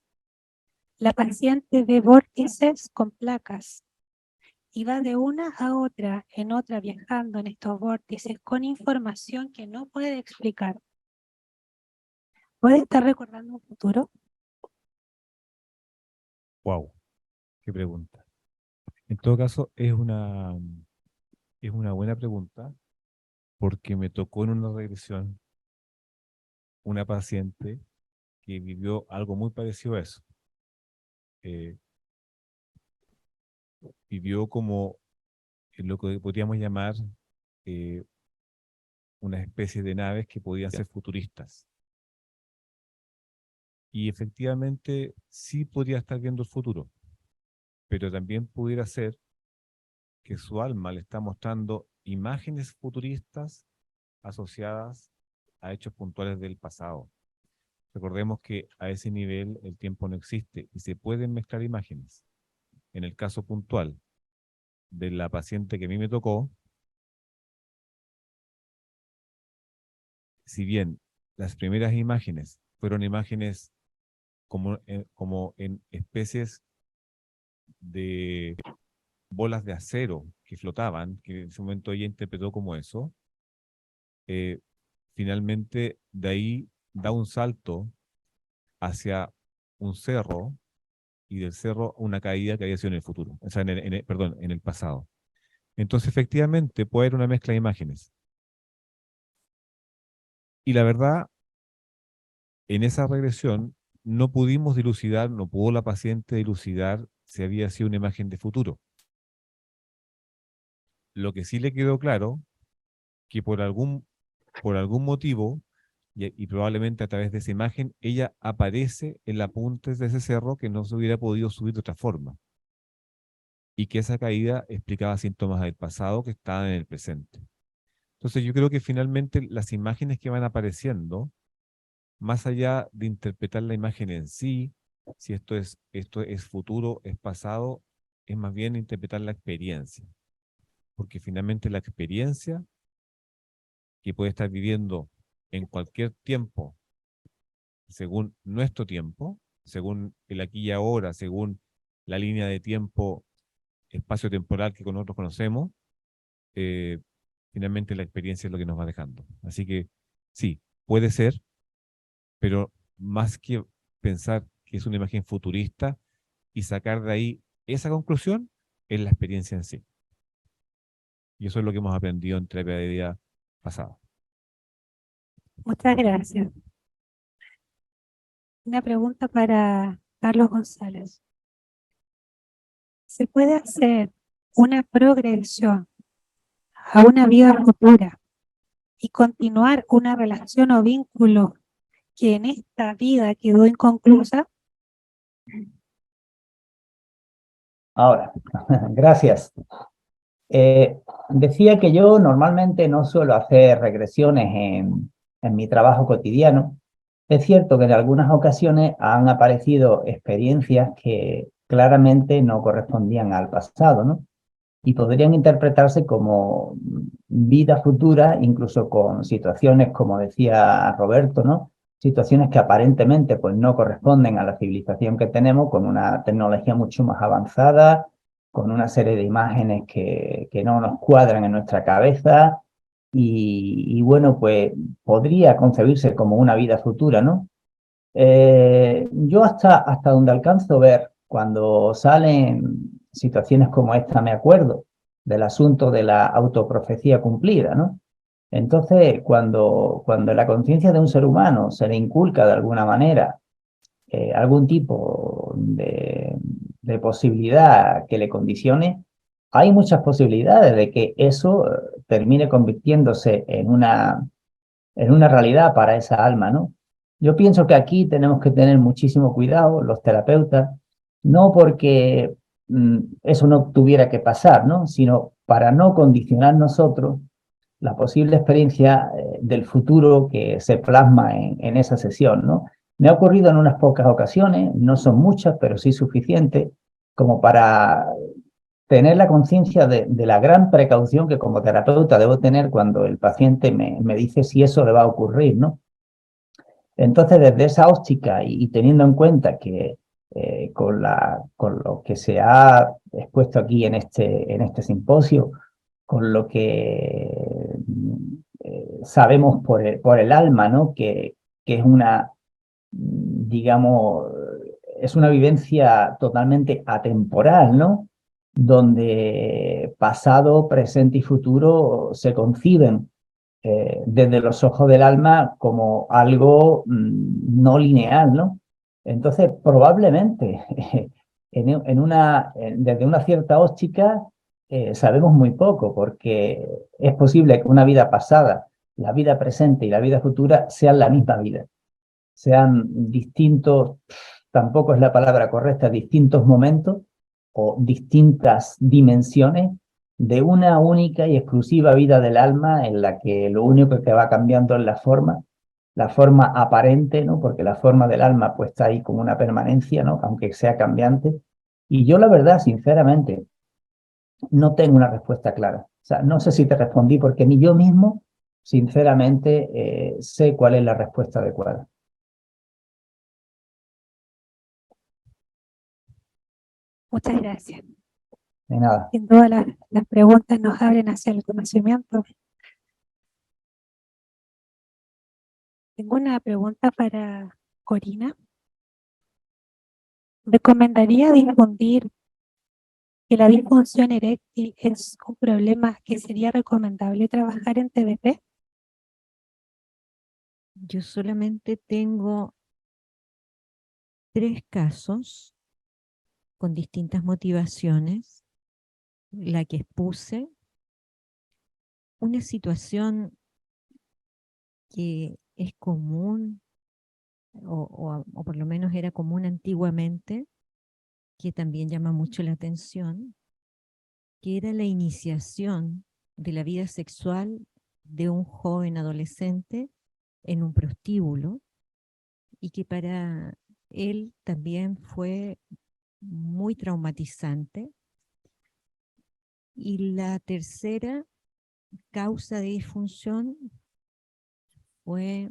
la paciente ve vórtices con placas y va de una a otra, en otra, viajando en estos vórtices con información que no puede explicar, ¿puede estar recordando un futuro? Wow, qué pregunta. En todo caso, es una buena pregunta porque me tocó en una regresión una paciente que vivió algo muy parecido a eso. Vivió como lo que podríamos llamar una especie de naves que podían ser futuristas. Y efectivamente sí podría estar viendo el futuro, pero también pudiera ser que su alma le está mostrando imágenes futuristas asociadas a hechos puntuales del pasado. Recordemos que a ese nivel el tiempo no existe y se pueden mezclar imágenes. En el caso puntual de la paciente que a mí me tocó, si bien las primeras imágenes fueron imágenes como en especies de bolas de acero que flotaban, que en ese momento ella interpretó como eso, finalmente de ahí da un salto hacia un cerro y del cerro una caída que había sido en el futuro, o sea, perdón, en el pasado. Entonces, efectivamente, puede haber una mezcla de imágenes. Y la verdad, en esa regresión no pudimos dilucidar, no pudo la paciente dilucidar si había sido una imagen de futuro. Lo que sí le quedó claro, que por algún motivo, y probablemente a través de esa imagen, ella aparece en la punta de ese cerro que no se hubiera podido subir de otra forma. Y que esa caída explicaba síntomas del pasado que estaban en el presente. Entonces yo creo que finalmente las imágenes que van apareciendo, más allá de interpretar la imagen en sí, si esto es futuro, es pasado, es más bien interpretar la experiencia. Porque finalmente la experiencia que puede estar viviendo en cualquier tiempo, según nuestro tiempo, según el aquí y ahora, según la línea de tiempo espacio-temporal que nosotros conocemos, finalmente la experiencia es lo que nos va dejando. Así que sí, puede ser, pero más que pensar que es una imagen futurista y sacar de ahí esa conclusión, es la experiencia en sí. Y eso es lo que hemos aprendido en terapia de vida pasada. Muchas gracias. Una pregunta para Carlos González. ¿Se puede hacer una progresión a una vida futura y continuar una relación o vínculo que en esta vida quedó inconclusa? Ahora, gracias. Decía que yo normalmente no suelo hacer regresiones en mi trabajo cotidiano. Es cierto que en algunas ocasiones han aparecido experiencias que claramente no correspondían al pasado, ¿no? Y podrían interpretarse como vida futura, incluso con situaciones, como decía Roberto, ¿no? Situaciones que aparentemente pues, no corresponden a la civilización que tenemos, con una tecnología mucho más avanzada, con una serie de imágenes que no nos cuadran en nuestra cabeza, y bueno, pues podría concebirse como una vida futura, ¿no? Yo hasta donde alcanzo a ver, cuando salen situaciones como esta, me acuerdo del asunto de la autoprofecía cumplida, ¿no? Entonces, cuando la conciencia de un ser humano se le inculca de alguna manera algún tipo de posibilidad que le condicione, hay muchas posibilidades de que eso termine convirtiéndose en una realidad para esa alma, ¿no? Yo pienso que aquí tenemos que tener muchísimo cuidado, los terapeutas, no porque eso no tuviera que pasar, ¿no? Sino para no condicionar nosotros la posible experiencia del futuro que se plasma en esa sesión, ¿no? Me ha ocurrido en unas pocas ocasiones, no son muchas, pero sí suficientes, como para tener la conciencia de la gran precaución que como terapeuta debo tener cuando el paciente me dice si eso le va a ocurrir, ¿no? Entonces, desde esa óptica y teniendo en cuenta que con lo que se ha expuesto aquí en este simposio, con lo que sabemos por el alma, ¿no? Que es una, digamos, es una vivencia totalmente atemporal, ¿no? Donde pasado, presente y futuro se conciben desde los ojos del alma como algo no lineal, ¿no? Entonces, probablemente, desde una cierta óptica, sabemos muy poco, porque es posible que una vida pasada, la vida presente y la vida futura sean la misma vida, sean distintos, tampoco es la palabra correcta, distintos momentos o distintas dimensiones de una única y exclusiva vida del alma en la que lo único que va cambiando es la forma aparente, ¿no? Porque la forma del alma pues está ahí como una permanencia, ¿no? Aunque sea cambiante. Y yo la verdad, sinceramente, no tengo una respuesta clara. O sea, no sé si te respondí porque ni yo mismo, sinceramente, sé cuál es la respuesta adecuada. Muchas gracias. De nada. Sin duda las preguntas nos abren hacia el conocimiento. Tengo una pregunta para Corina. ¿Recomendaría difundir que la disfunción eréctil es un problema que sería recomendable trabajar en TDP? Yo solamente tengo 3 casos con distintas motivaciones. La que expuse, una situación que es común, o por lo menos era común antiguamente, que también llama mucho la atención, que era la iniciación de la vida sexual de un joven adolescente en un prostíbulo, y que para él también fue muy traumatizante. Y la tercera causa de disfunción fue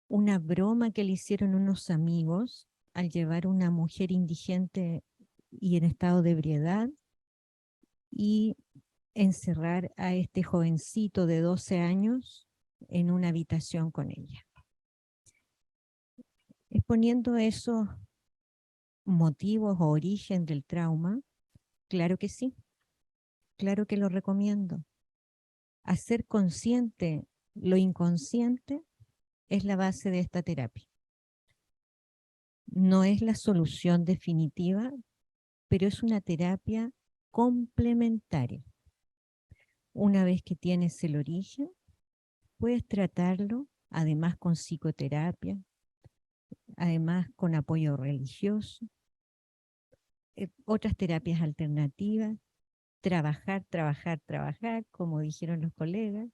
una broma que le hicieron unos amigos al llevar una mujer indigente y en estado de ebriedad y encerrar a este jovencito de 12 años en una habitación con ella. Exponiendo esos motivos o origen del trauma, claro que sí, claro que lo recomiendo. Hacer consciente lo inconsciente es la base de esta terapia. No es la solución definitiva, pero es una terapia complementaria. Una vez que tienes el origen, puedes tratarlo, además con psicoterapia, además con apoyo religioso, otras terapias alternativas, trabajar, como dijeron los colegas,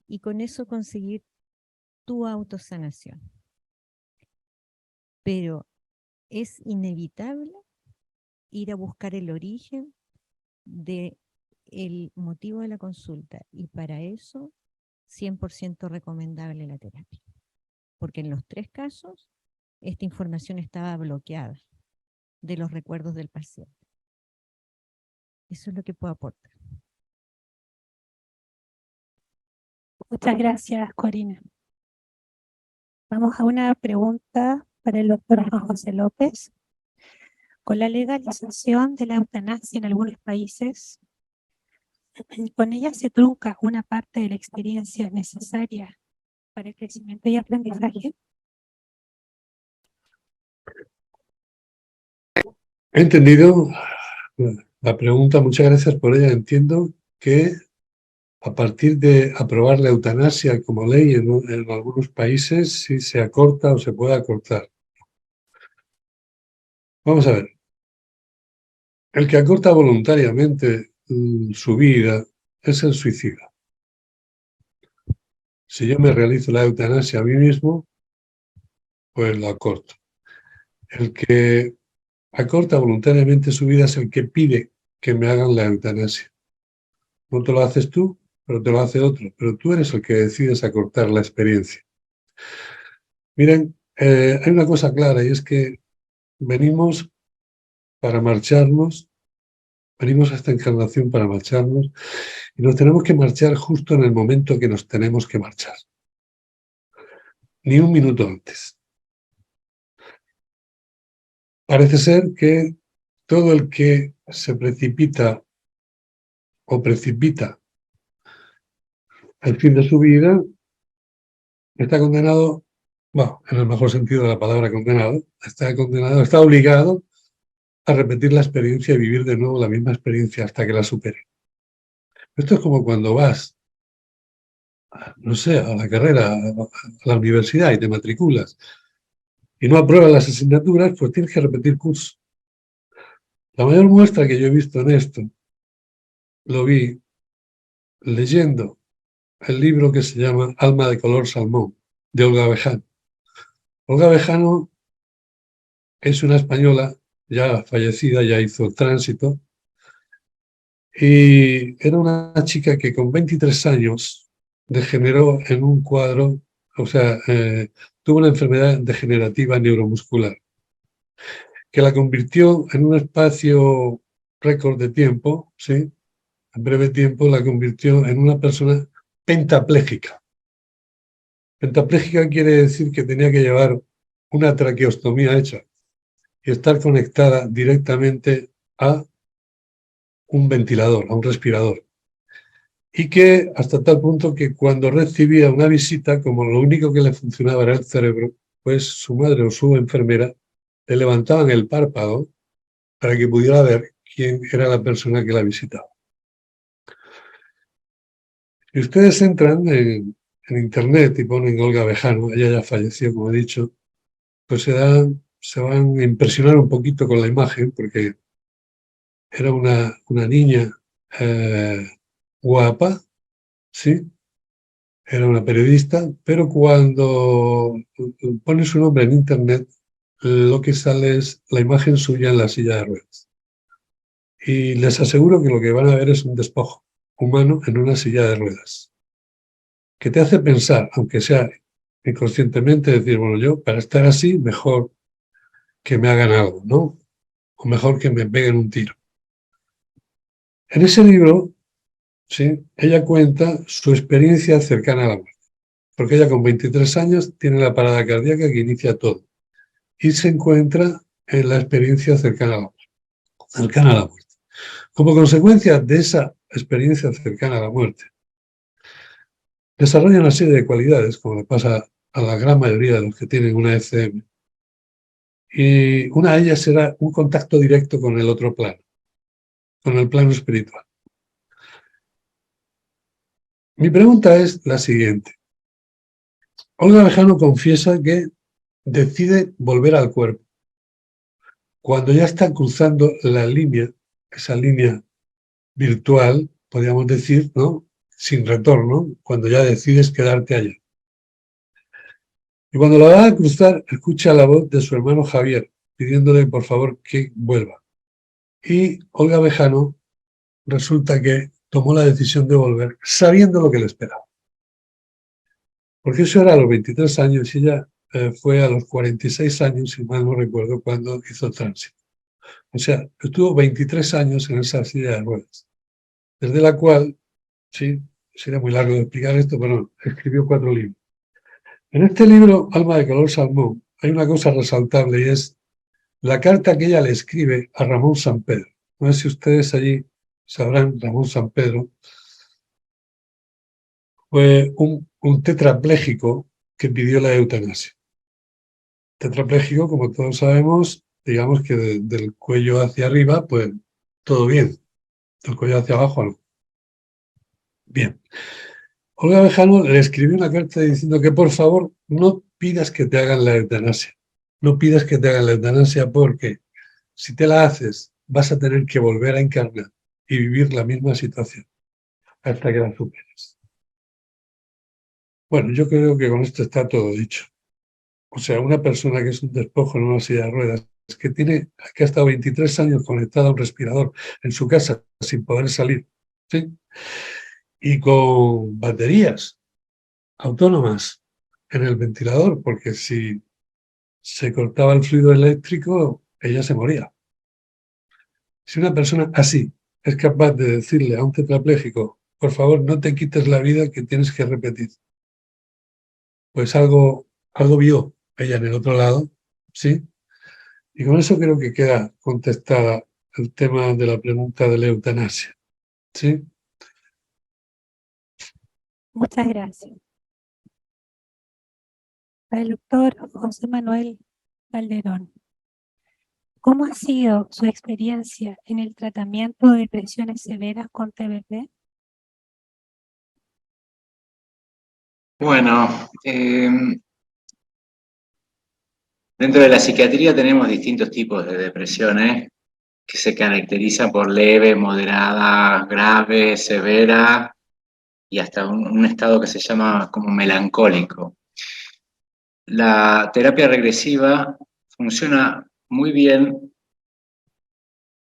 y con eso conseguir tu autosanación. Pero es inevitable ir a buscar el origen del motivo de la consulta, y para eso 100% recomendable la terapia, porque en los 3 casos esta información estaba bloqueada de los recuerdos del paciente. Eso es lo que puedo aportar. Muchas gracias, Corina. Vamos a una pregunta para el doctor Juan José López. Con la legalización de la eutanasia en algunos países, con ella se trunca una parte de la experiencia necesaria para el crecimiento y aprendizaje. He entendido la pregunta, muchas gracias por ella. Entiendo que a partir de aprobar la eutanasia como ley en algunos países, sí se acorta o se puede acortar. Vamos a ver. El que acorta voluntariamente su vida es el suicida. Si yo me realizo la eutanasia a mí mismo, pues lo acorto. El que acorta voluntariamente su vida es el que pide que me hagan la eutanasia. No te lo haces tú, pero te lo hace otro. Pero tú eres el que decides acortar la experiencia. Miren, hay una cosa clara, y es que venimos para marcharnos, venimos a esta encarnación para marcharnos, y nos tenemos que marchar justo en el momento que nos tenemos que marchar. Ni un minuto antes. Parece ser que todo el que se precipita o precipita el fin de su vida está condenado, bueno, en el mejor sentido de la palabra condenado, está obligado a repetir la experiencia y vivir de nuevo la misma experiencia hasta que la supere. Esto es como cuando vas, no sé, a la carrera, a la universidad y te matriculas y no apruebas las asignaturas, pues tienes que repetir curso. La mayor muestra que yo he visto en esto, lo vi leyendo el libro que se llama Alma de color salmón, de Olga Bejarano. Olga Bejarano es una española ya fallecida, ya hizo el tránsito, y era una chica que con 23 años degeneró en un cuadro, o sea, tuvo una enfermedad degenerativa neuromuscular, que la convirtió en un espacio récord de tiempo, ¿sí? En breve tiempo la convirtió en una persona pentapléjica. Pentapléjica quiere decir que tenía que llevar una traqueostomía hecha. y estar conectada directamente a un ventilador, a un respirador. Y que hasta tal punto que cuando recibía una visita, como lo único que le funcionaba era el cerebro, pues su madre o su enfermera le levantaban el párpado para que pudiera ver quién era la persona que la visitaba. Si ustedes entran en internet y ponen Olga Bejarano, ella ya falleció, como he dicho, pues se van a impresionar un poquito con la imagen, porque era una niña guapa, ¿sí? Era una periodista, pero cuando pone su nombre en internet, lo que sale es la imagen suya en la silla de ruedas. Y les aseguro que lo que van a ver es un despojo humano en una silla de ruedas, que te hace pensar, aunque sea inconscientemente, decir, bueno, yo para estar así, mejor que me hagan algo, ¿no? O mejor que me peguen un tiro. En ese libro, ¿sí?, ella cuenta su experiencia cercana a la muerte, porque ella con 23 años tiene la parada cardíaca que inicia todo y se encuentra en la experiencia cercana a la muerte. Como consecuencia de esa experiencia cercana a la muerte, desarrolla una serie de cualidades, como le pasa a la gran mayoría de los que tienen una ECM, y una de ellas será un contacto directo con el otro plano, con el plano espiritual. Mi pregunta es la siguiente. Olga Bejarano confiesa que decide volver al cuerpo cuando ya está cruzando la línea, esa línea virtual, podríamos decir, ¿no?, sin retorno, cuando ya decides quedarte allá. Y cuando la va a cruzar, escucha la voz de su hermano Javier, pidiéndole por favor que vuelva. Y Olga Bejarano resulta que tomó la decisión de volver, sabiendo lo que le esperaba. Porque eso era a los 23 años y ella fue a los 46 años, si mal no recuerdo, cuando hizo el tránsito. O sea, estuvo 23 años en esa silla de ruedas, desde la cual, sí, sería muy largo de explicar esto, pero escribió 4 libros. En este libro, Alma de color salmón, hay una cosa resaltable y es la carta que ella le escribe a Ramón Sampedro. No sé si ustedes allí sabrán, Ramón Sampedro fue un tetrapléjico que pidió la eutanasia. Tetrapléjico, como todos sabemos, digamos que del cuello hacia arriba, pues todo bien. Del cuello hacia abajo, no. Bien. Olga Bejarano le escribió una carta diciendo que por favor no pidas que te hagan la eutanasia. No pidas que te hagan la eutanasia porque si te la haces vas a tener que volver a encarnar y vivir la misma situación hasta que la superes. Bueno, yo creo que con esto está todo dicho. O sea, una persona que es un despojo en una silla de ruedas, que ha estado 23 años conectada a un respirador en su casa sin poder salir, ¿sí?, y con baterías autónomas en el ventilador, porque si se cortaba el fluido eléctrico, ella se moría. Si una persona así es capaz de decirle a un tetrapléjico, por favor, no te quites la vida que tienes que repetir, pues algo vio ella en el otro lado, ¿sí? Y con eso creo que queda contestada el tema de la pregunta de la eutanasia, ¿sí? Muchas gracias. Para el doctor José Manuel Calderón, ¿cómo ha sido su experiencia en el tratamiento de depresiones severas con TBT? Bueno, dentro de la psiquiatría tenemos distintos tipos de depresiones que se caracterizan por leve, moderada, grave, severa y hasta un estado que se llama como melancólico. La terapia regresiva funciona muy bien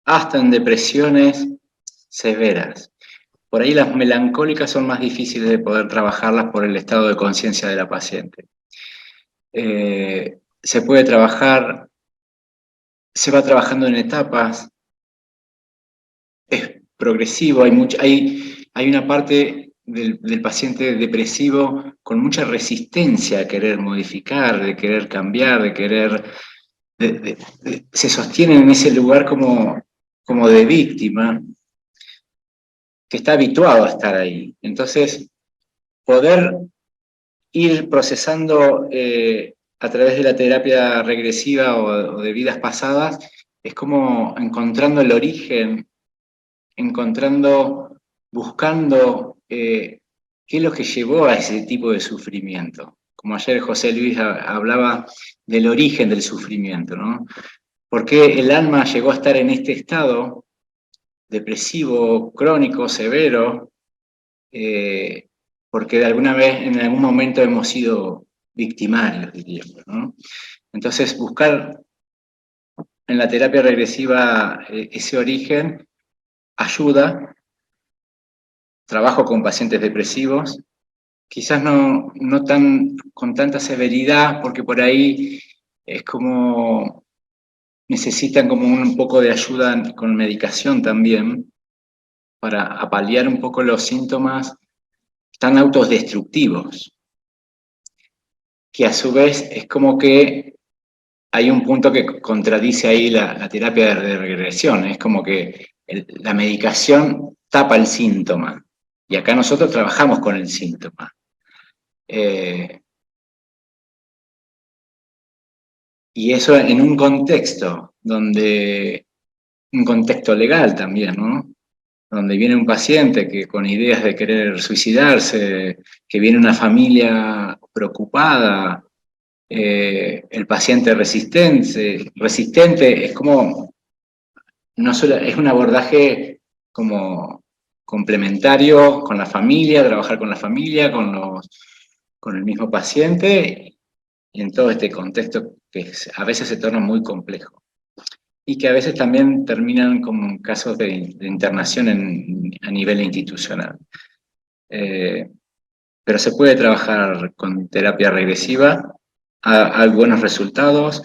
hasta en depresiones severas. Por ahí las melancólicas son más difíciles de poder trabajarlas por el estado de conciencia de la paciente. Se puede trabajar, se va trabajando en etapas, es progresivo, hay una parte del paciente depresivo con mucha resistencia a querer modificar, de querer cambiar, de se sostienen en ese lugar como de víctima, que está habituado a estar ahí. Entonces, poder ir procesando a través de la terapia regresiva o de vidas pasadas, es como encontrando el origen, buscando qué es lo que llevó a ese tipo de sufrimiento. Como ayer José Luis hablaba del origen del sufrimiento, ¿no? ¿Por qué el alma llegó a estar en este estado depresivo, crónico, severo? Porque de alguna vez, en algún momento hemos sido victimarios, diríamos, ¿no? Entonces, buscar en la terapia regresiva ese origen ayuda. Trabajo con pacientes depresivos, quizás no con tanta severidad, porque por ahí es como necesitan como un poco de ayuda con medicación también, para paliar un poco los síntomas tan autodestructivos, que a su vez es como que hay un punto que contradice ahí la terapia de regresión, es como que la medicación tapa el síntoma, y acá nosotros trabajamos con el síntoma. Y eso en un contexto un contexto legal también, ¿no? Donde viene un paciente que con ideas de querer suicidarse, que viene una familia preocupada, el paciente resistente es como, no solo, es un abordaje como complementario con la familia, trabajar con la familia, con el mismo paciente, y en todo este contexto que a veces se torna muy complejo. Y que a veces también terminan como casos de internación a nivel institucional. Pero se puede trabajar con terapia regresiva, hay buenos resultados.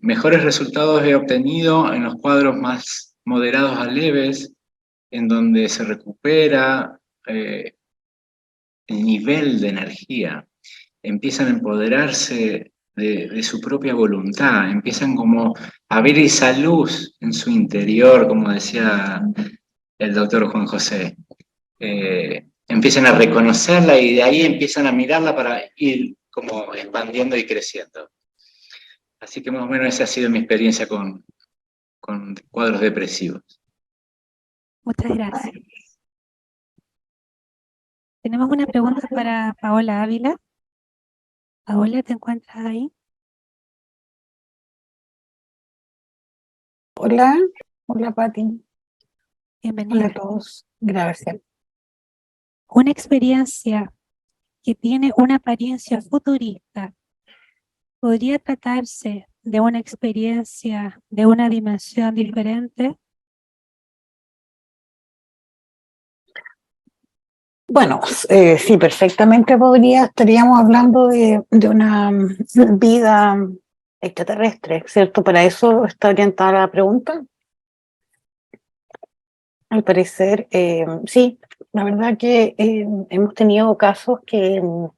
Mejores resultados he obtenido en los cuadros más moderados a leves, en donde se recupera el nivel de energía, empiezan a empoderarse de su propia voluntad, empiezan como a ver esa luz en su interior, como decía el doctor Juan José. Empiezan a reconocerla y de ahí empiezan a mirarla para ir como expandiendo y creciendo. Así que más o menos esa ha sido mi experiencia con cuadros depresivos. Muchas gracias. Tenemos una pregunta para Paola Ávila. Paola, ¿te encuentras ahí? Hola, hola Pati. Bienvenida. Hola a todos. Gracias. Una experiencia que tiene una apariencia futurista, ¿podría tratarse de una experiencia de una dimensión diferente? Bueno, sí, perfectamente estaríamos hablando de una vida extraterrestre, ¿cierto? Para eso está orientada la pregunta. Al parecer, sí, la verdad que hemos tenido casos que yo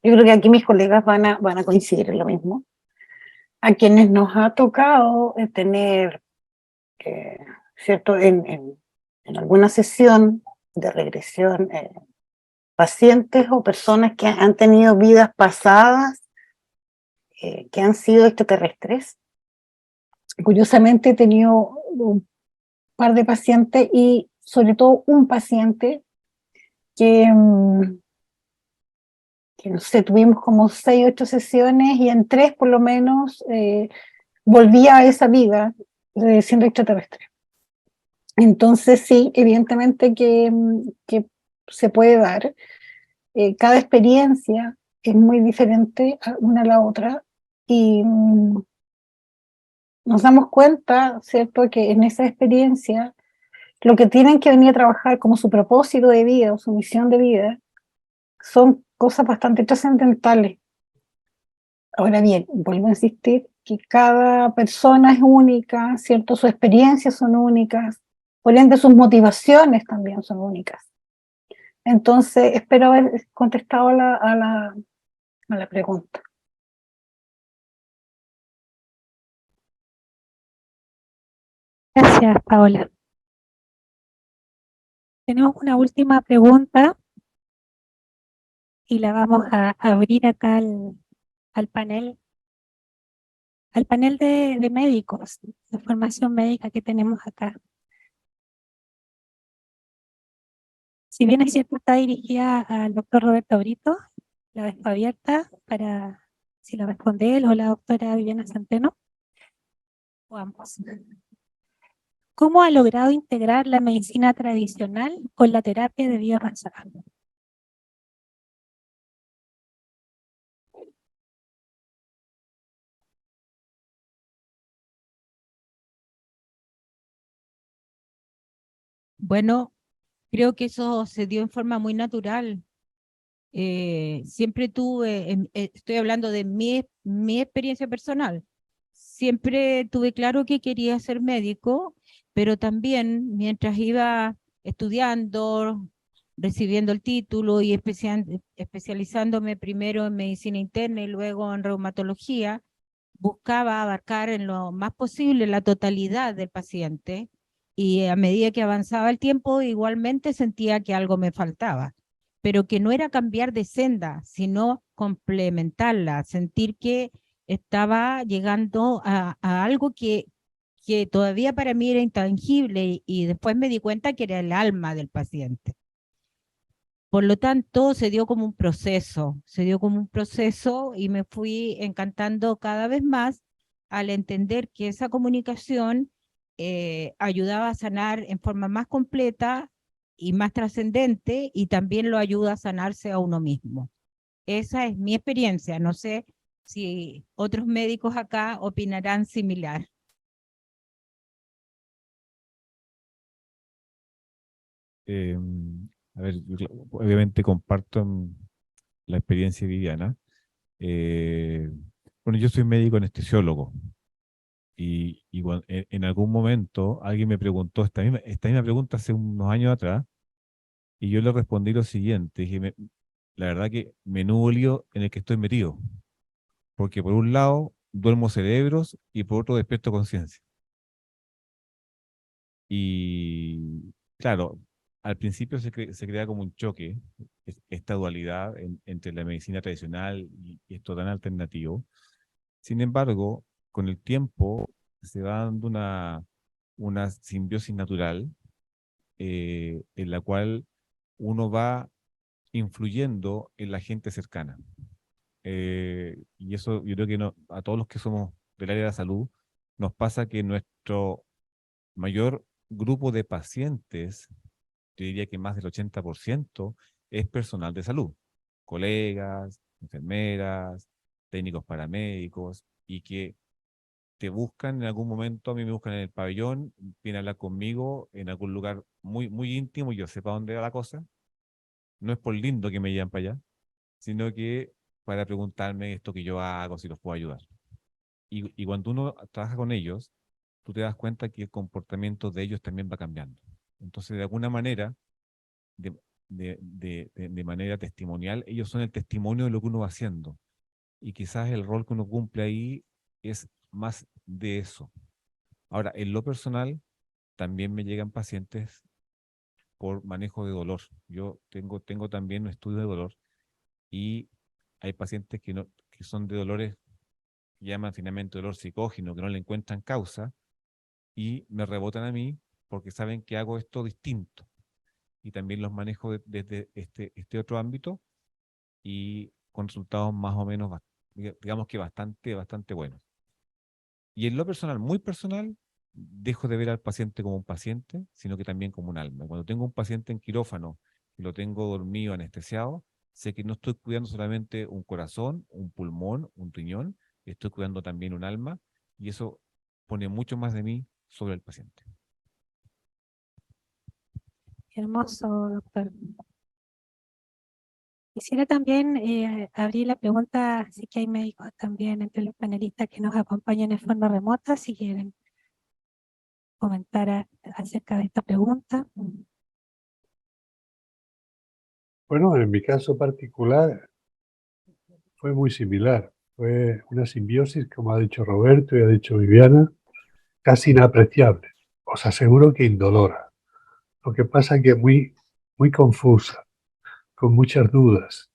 creo que aquí mis colegas van a coincidir en lo mismo. A quienes nos ha tocado tener, ¿cierto? En alguna sesión de regresión, pacientes o personas que han tenido vidas pasadas que han sido extraterrestres. Curiosamente he tenido un par de pacientes y sobre todo un paciente que no sé, tuvimos como 6 o 8 sesiones y en 3 por lo menos volvía a esa vida siendo extraterrestre. Entonces sí, evidentemente que se puede dar. Cada experiencia es muy diferente una a la otra y nos damos cuenta, ¿cierto?, que en esa experiencia lo que tienen que venir a trabajar como su propósito de vida o su misión de vida son cosas bastante trascendentales. Ahora bien, vuelvo a insistir que cada persona es única, ¿cierto? Sus experiencias son únicas, por ende sus motivaciones también son únicas. Entonces, espero haber contestado a la pregunta. Gracias, Paola. Tenemos una última pregunta y la vamos a abrir acá al panel de médicos, de formación médica que tenemos acá. Si bien es cierto, está dirigida al doctor Roberto Brito, la dejo abierta para si la responde él o la doctora Viviana Centeno, o ambos. ¿Cómo ha logrado integrar la medicina tradicional con la terapia de biorraza? Bueno, creo que eso se dio en forma muy natural. Siempre tuve, estoy hablando de mi experiencia personal, siempre tuve claro que quería ser médico, pero también mientras iba estudiando, recibiendo el título y especializándome primero en medicina interna y luego en reumatología, buscaba abarcar en lo más posible la totalidad del paciente y a medida que avanzaba el tiempo igualmente sentía que algo me faltaba, pero que no era cambiar de senda, sino complementarla, sentir que estaba llegando a algo que todavía para mí era intangible y después me di cuenta que era el alma del paciente. Por lo tanto, se dio como un proceso y me fui encantando cada vez más al entender que esa comunicación ayudaba a sanar en forma más completa y más trascendente y también lo ayuda a sanarse a uno mismo. Esa es mi experiencia, no sé si otros médicos acá opinarán similar. A ver, obviamente comparto la experiencia de Viviana. Bueno, yo soy médico anestesiólogo y en algún momento alguien me preguntó esta misma pregunta hace unos años atrás y yo le respondí lo siguiente, dije, la verdad que menudo lío en el que estoy metido, porque por un lado duermo cerebros y por otro despierto conciencia. Y claro, al principio se crea como un choque, esta dualidad entre la medicina tradicional y esto tan alternativo. Sin embargo, con el tiempo se va dando una simbiosis natural en la cual uno va influyendo en la gente cercana. Y eso yo creo que a todos los que somos del área de la salud nos pasa que nuestro mayor grupo de pacientes, yo diría que más del 80%, es personal de salud, colegas, enfermeras, técnicos paramédicos, y que te buscan en algún momento, a mí me buscan en el pabellón, vienen a hablar conmigo en algún lugar muy, muy íntimo, y yo sé para dónde va la cosa. No es por lindo que me lleven para allá, sino que para preguntarme esto que yo hago, si los puedo ayudar. Y cuando uno trabaja con ellos, tú te das cuenta que el comportamiento de ellos también va cambiando. Entonces, de alguna manera, de manera testimonial, ellos son el testimonio de lo que uno va haciendo. Y quizás el rol que uno cumple ahí es más de eso. Ahora, en lo personal, también me llegan pacientes por manejo de dolor. Yo tengo también un estudio de dolor y hay pacientes que son de dolores que llaman finalmente dolor psicógeno, que no le encuentran causa y me rebotan a mí porque saben que hago esto distinto. Y también los manejo desde este otro ámbito y con resultados más o menos, digamos que bastante buenos. Y en lo personal, muy personal, dejo de ver al paciente como un paciente, sino que también como un alma. Cuando tengo un paciente en quirófano y lo tengo dormido, anestesiado, sé que no estoy cuidando solamente un corazón, un pulmón, un riñón, estoy cuidando también un alma, y eso pone mucho más de mí sobre el paciente. Hermoso, doctor. Quisiera también abrir la pregunta, si que hay médicos también entre los panelistas que nos acompañan en forma remota, si quieren comentar acerca de esta pregunta. Bueno, en mi caso particular fue muy similar. Fue una simbiosis, como ha dicho Roberto y ha dicho Viviana, casi inapreciable, os aseguro que indolora. Lo que pasa es que muy confusa, con muchas dudas,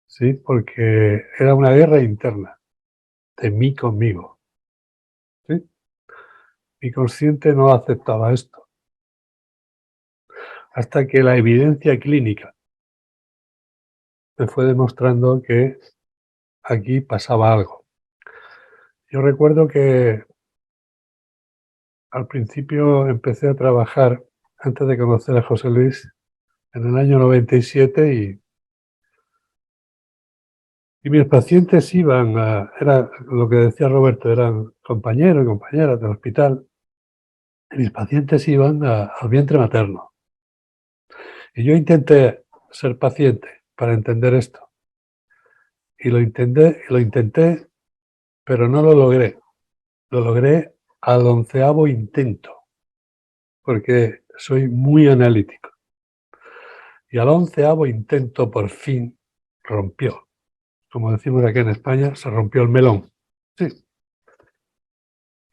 ¿sí? Porque era una guerra interna, de mí conmigo, ¿sí? Mi consciente no aceptaba esto. Hasta que la evidencia clínica me fue demostrando que aquí pasaba algo. Yo recuerdo que al principio empecé a trabajar, antes de conocer a José Luis, en el año 97 y mis pacientes iban era lo que decía Roberto, eran compañeros y compañeras del hospital, y mis pacientes iban al vientre materno. Y yo intenté ser paciente para entender esto. Y lo intenté, pero no lo logré. Lo logré al 11º intento, porque soy muy analítico. Y al 11º intento por fin rompió. Como decimos aquí en España, se rompió el melón. Sí.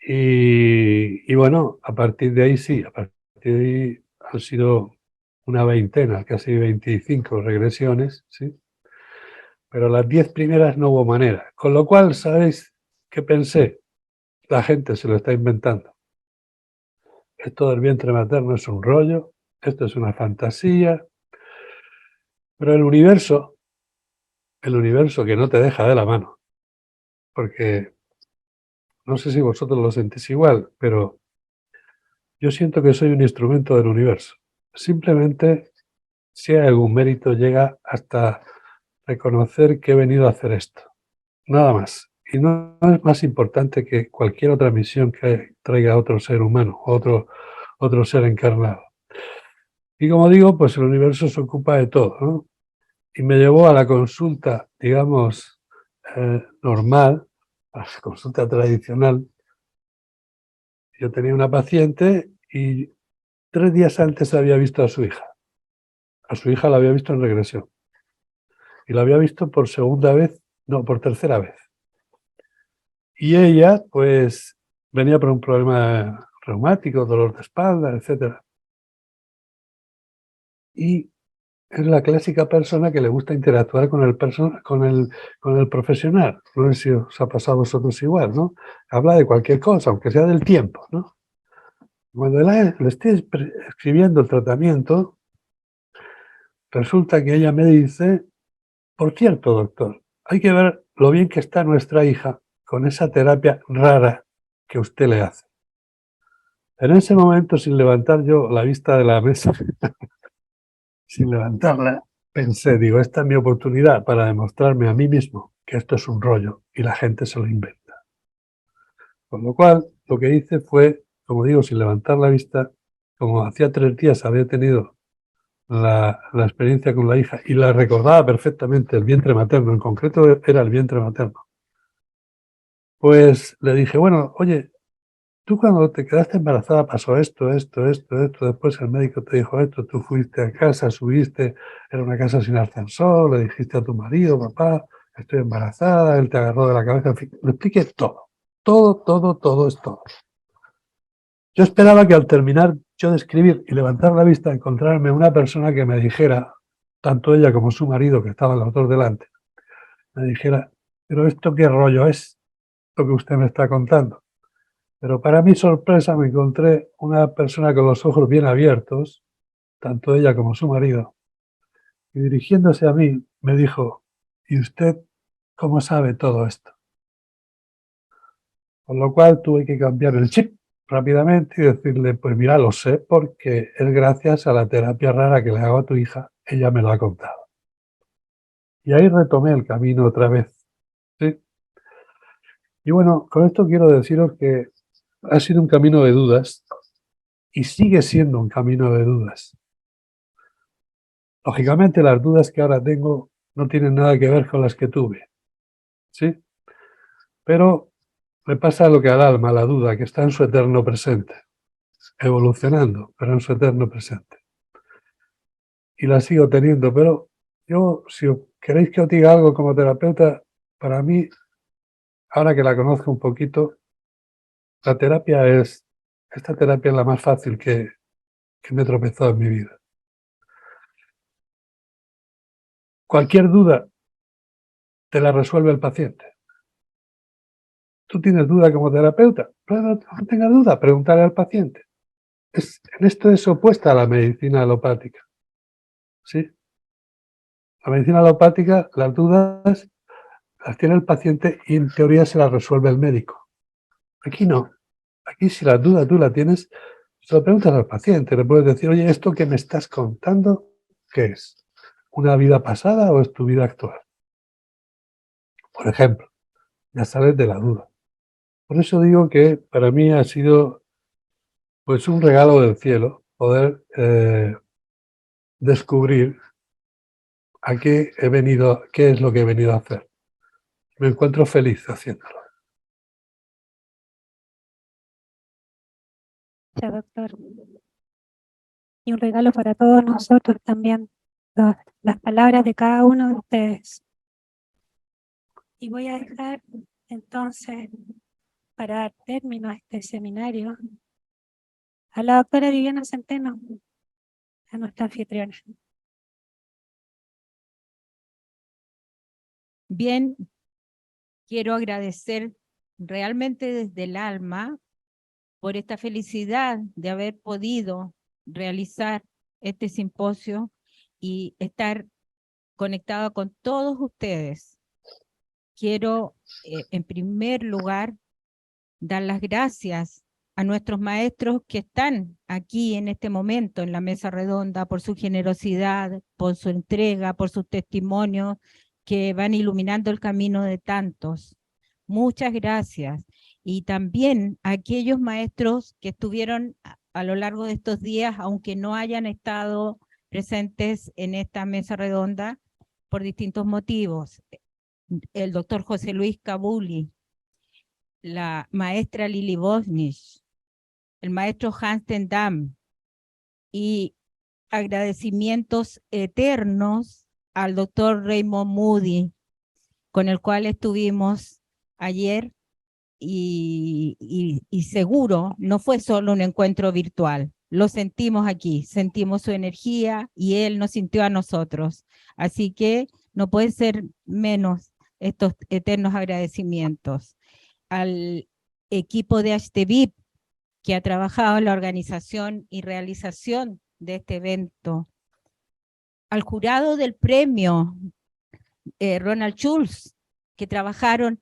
Y bueno, a partir de ahí sí, a partir de ahí han sido una veintena, casi 25 regresiones, ¿sí? Pero las 10 primeras no hubo manera. Con lo cual, ¿sabéis qué pensé? La gente se lo está inventando. Esto del vientre materno es un rollo, esto es una fantasía, pero el universo que no te deja de la mano, porque no sé si vosotros lo sentís igual, pero yo siento que soy un instrumento del universo. Simplemente, si hay algún mérito, llega hasta reconocer que he venido a hacer esto. Nada más. Y no es más importante que cualquier otra misión que traiga otro ser humano, otro ser encarnado. Y como digo, pues el universo se ocupa de todo, ¿no? Y me llevó a la consulta, digamos, normal, a la consulta tradicional. Yo tenía una paciente y 3 días antes había visto a su hija. A su hija la había visto en regresión. Y la había visto por segunda vez, no, por tercera vez. Y ella, pues, venía por un problema reumático, dolor de espalda, etc. Y es la clásica persona que le gusta interactuar con el profesional. No sé si os ha pasado a vosotros igual, ¿no? Habla de cualquier cosa, aunque sea del tiempo, ¿no? Cuando le estoy escribiendo el tratamiento, resulta que ella me dice: por cierto, doctor, hay que ver lo bien que está nuestra hija con esa terapia rara que usted le hace. En ese momento, sin levantar yo la vista de la mesa, sin levantarla, pensé, digo, esta es mi oportunidad para demostrarme a mí mismo que esto es un rollo y la gente se lo inventa. Con lo cual, lo que hice fue, como digo, sin levantar la vista, como hacía 3 días había tenido la experiencia con la hija y la recordaba perfectamente, el vientre materno, en concreto era el vientre materno, pues le dije, bueno, oye, tú cuando te quedaste embarazada pasó esto, después el médico te dijo esto, tú fuiste a casa, subiste, era una casa sin ascensor, le dijiste a tu marido, papá, estoy embarazada, él te agarró de la cabeza, en fin, le expliqué todo, todo es todo. Yo esperaba que al terminar yo de escribir y levantar la vista, encontrarme una persona que me dijera, tanto ella como su marido, que estaban los dos delante, me dijera, pero esto qué rollo es, lo que usted me está contando. Pero para mi sorpresa me encontré una persona con los ojos bien abiertos, tanto ella como su marido, y dirigiéndose a mí me dijo, ¿y usted cómo sabe todo esto? Con lo cual tuve que cambiar el chip rápidamente y decirle, pues mira, lo sé porque es gracias a la terapia rara que le hago a tu hija, ella me lo ha contado. Y ahí retomé el camino otra vez, ¿sí? Y bueno, con esto quiero deciros que ha sido un camino de dudas y sigue siendo un camino de dudas. Lógicamente, las dudas que ahora tengo no tienen nada que ver con las que tuve, ¿sí? Pero me pasa lo que al alma, la duda, que está en su eterno presente, evolucionando, pero en su eterno presente. Y la sigo teniendo, pero yo, si queréis que os diga algo como terapeuta, para mí, ahora que la conozco un poquito, la terapia es Esta terapia es la más fácil que me he tropezado en mi vida. Cualquier duda te la resuelve el paciente. Tú tienes duda como terapeuta, pero no tengas duda, preguntarle al paciente. En esto es opuesta a la medicina alopática. ¿Sí? La medicina alopática, las dudas las tiene el paciente y en teoría se las resuelve el médico. Aquí no. Aquí si la duda tú la tienes, se lo preguntas al paciente. Le puedes decir, oye, ¿esto que me estás contando, qué es? ¿Una vida pasada o es tu vida actual? Por ejemplo, ya sales de la duda. Por eso digo que para mí ha sido pues un regalo del cielo poder descubrir a qué he venido, qué es lo que he venido a hacer. Me encuentro feliz haciéndolo. Ya, doctor. Y un regalo para todos nosotros también, las palabras de cada uno de ustedes. Y voy a dejar entonces, para dar término a este seminario, a la doctora Viviana Centeno, a nuestra anfitriona. Bien, quiero agradecer realmente desde el alma por esta felicidad de haber podido realizar este simposio y estar conectada con todos ustedes. Quiero, en primer lugar, dar las gracias a nuestros maestros que están aquí en este momento en la mesa redonda por su generosidad, por su entrega, por sus testimonios que van iluminando el camino de tantos. Muchas gracias. Y también a aquellos maestros que estuvieron a lo largo de estos días, aunque no hayan estado presentes en esta mesa redonda por distintos motivos. El doctor José Luis Cabuli, la maestra Lili Bosnich, el maestro Hans ten Dam, y agradecimientos eternos al doctor Raymond Moody, con el cual estuvimos ayer y seguro no fue solo un encuentro virtual, lo sentimos aquí, sentimos su energía y él nos sintió a nosotros, así que no puede ser menos estos eternos agradecimientos. Al equipo de HTVIP que ha trabajado en la organización y realización de este evento, al jurado del premio Ronald Schulz, que trabajaron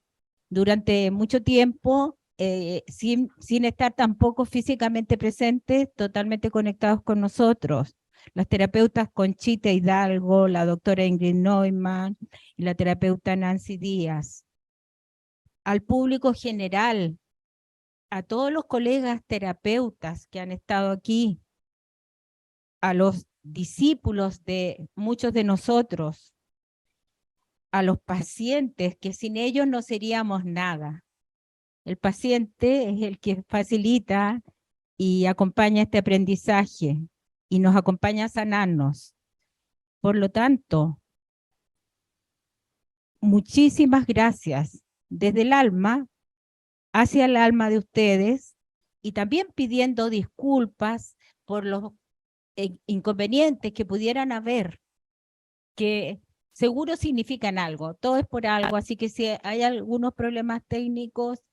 durante mucho tiempo sin estar tampoco físicamente presentes, totalmente conectados con nosotros. Las terapeutas Conchita Hidalgo, la doctora Ingrid Neumann y la terapeuta Nancy Díaz. Al público general, a todos los colegas terapeutas que han estado aquí, a los discípulos de muchos de nosotros, a los pacientes, que sin ellos no seríamos nada. El paciente es el que facilita y acompaña este aprendizaje y nos acompaña a sanarnos. Por lo tanto, muchísimas gracias desde el alma hacia el alma de ustedes y también pidiendo disculpas por los inconvenientes que pudieran haber, que seguro significan algo, todo es por algo, así que si hay algunos problemas técnicos,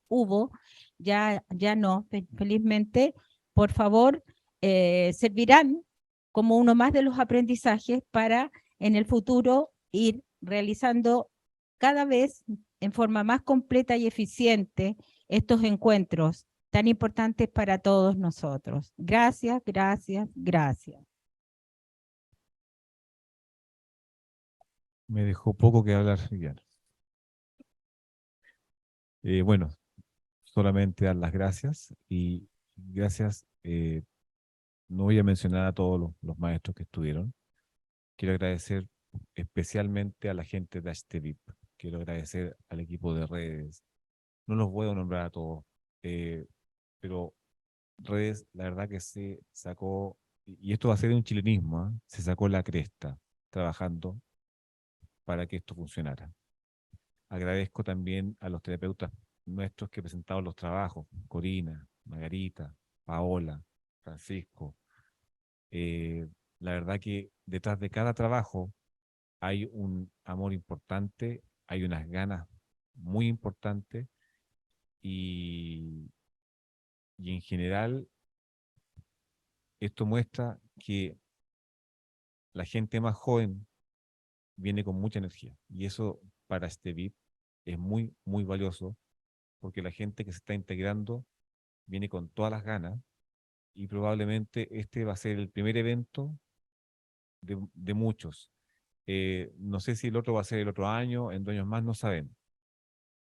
ya no, felizmente, por favor, servirán como uno más de los aprendizajes para en el futuro ir realizando cada vez en forma más completa y eficiente estos encuentros tan importantes para todos nosotros. Gracias, gracias, gracias. Me dejó poco que hablar, Viviana. Bueno, solamente dar las gracias y gracias, no voy a mencionar a todos los maestros que estuvieron. Quiero agradecer especialmente a la gente de HTVIP. Quiero agradecer al equipo de redes. No los puedo nombrar a todos, pero redes, la verdad que se sacó, y esto va a ser un chilenismo, ¿eh? Se sacó la cresta trabajando para que esto funcionara. Agradezco también a los terapeutas nuestros que presentaron los trabajos, Corina, Margarita, Paola, Francisco. La verdad que detrás de cada trabajo hay un amor importante, hay unas ganas muy importantes y en general esto muestra que la gente más joven viene con mucha energía y eso para este VIP es muy, muy valioso porque la gente que se está integrando viene con todas las ganas y probablemente este va a ser el primer evento de muchos. No sé si el otro va a ser el otro año, en 2 años más, no sabemos.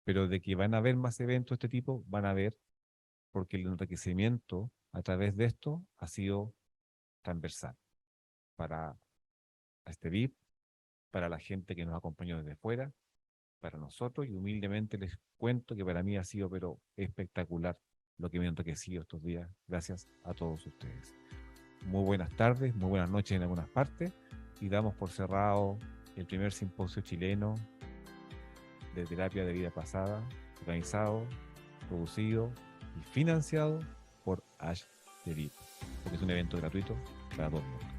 Pero de que van a haber más eventos de este tipo, van a haber, porque el enriquecimiento a través de esto ha sido transversal para este VIP, para la gente que nos acompañó desde fuera, para nosotros, y humildemente les cuento que para mí ha sido pero espectacular lo que me ha enriquecido estos días. Gracias a todos ustedes. Muy buenas tardes, muy buenas noches en algunas partes, y damos por cerrado el primer simposio chileno de terapia de vida pasada, organizado, producido y financiado por Ash de VIP, porque es un evento gratuito para todo el mundo.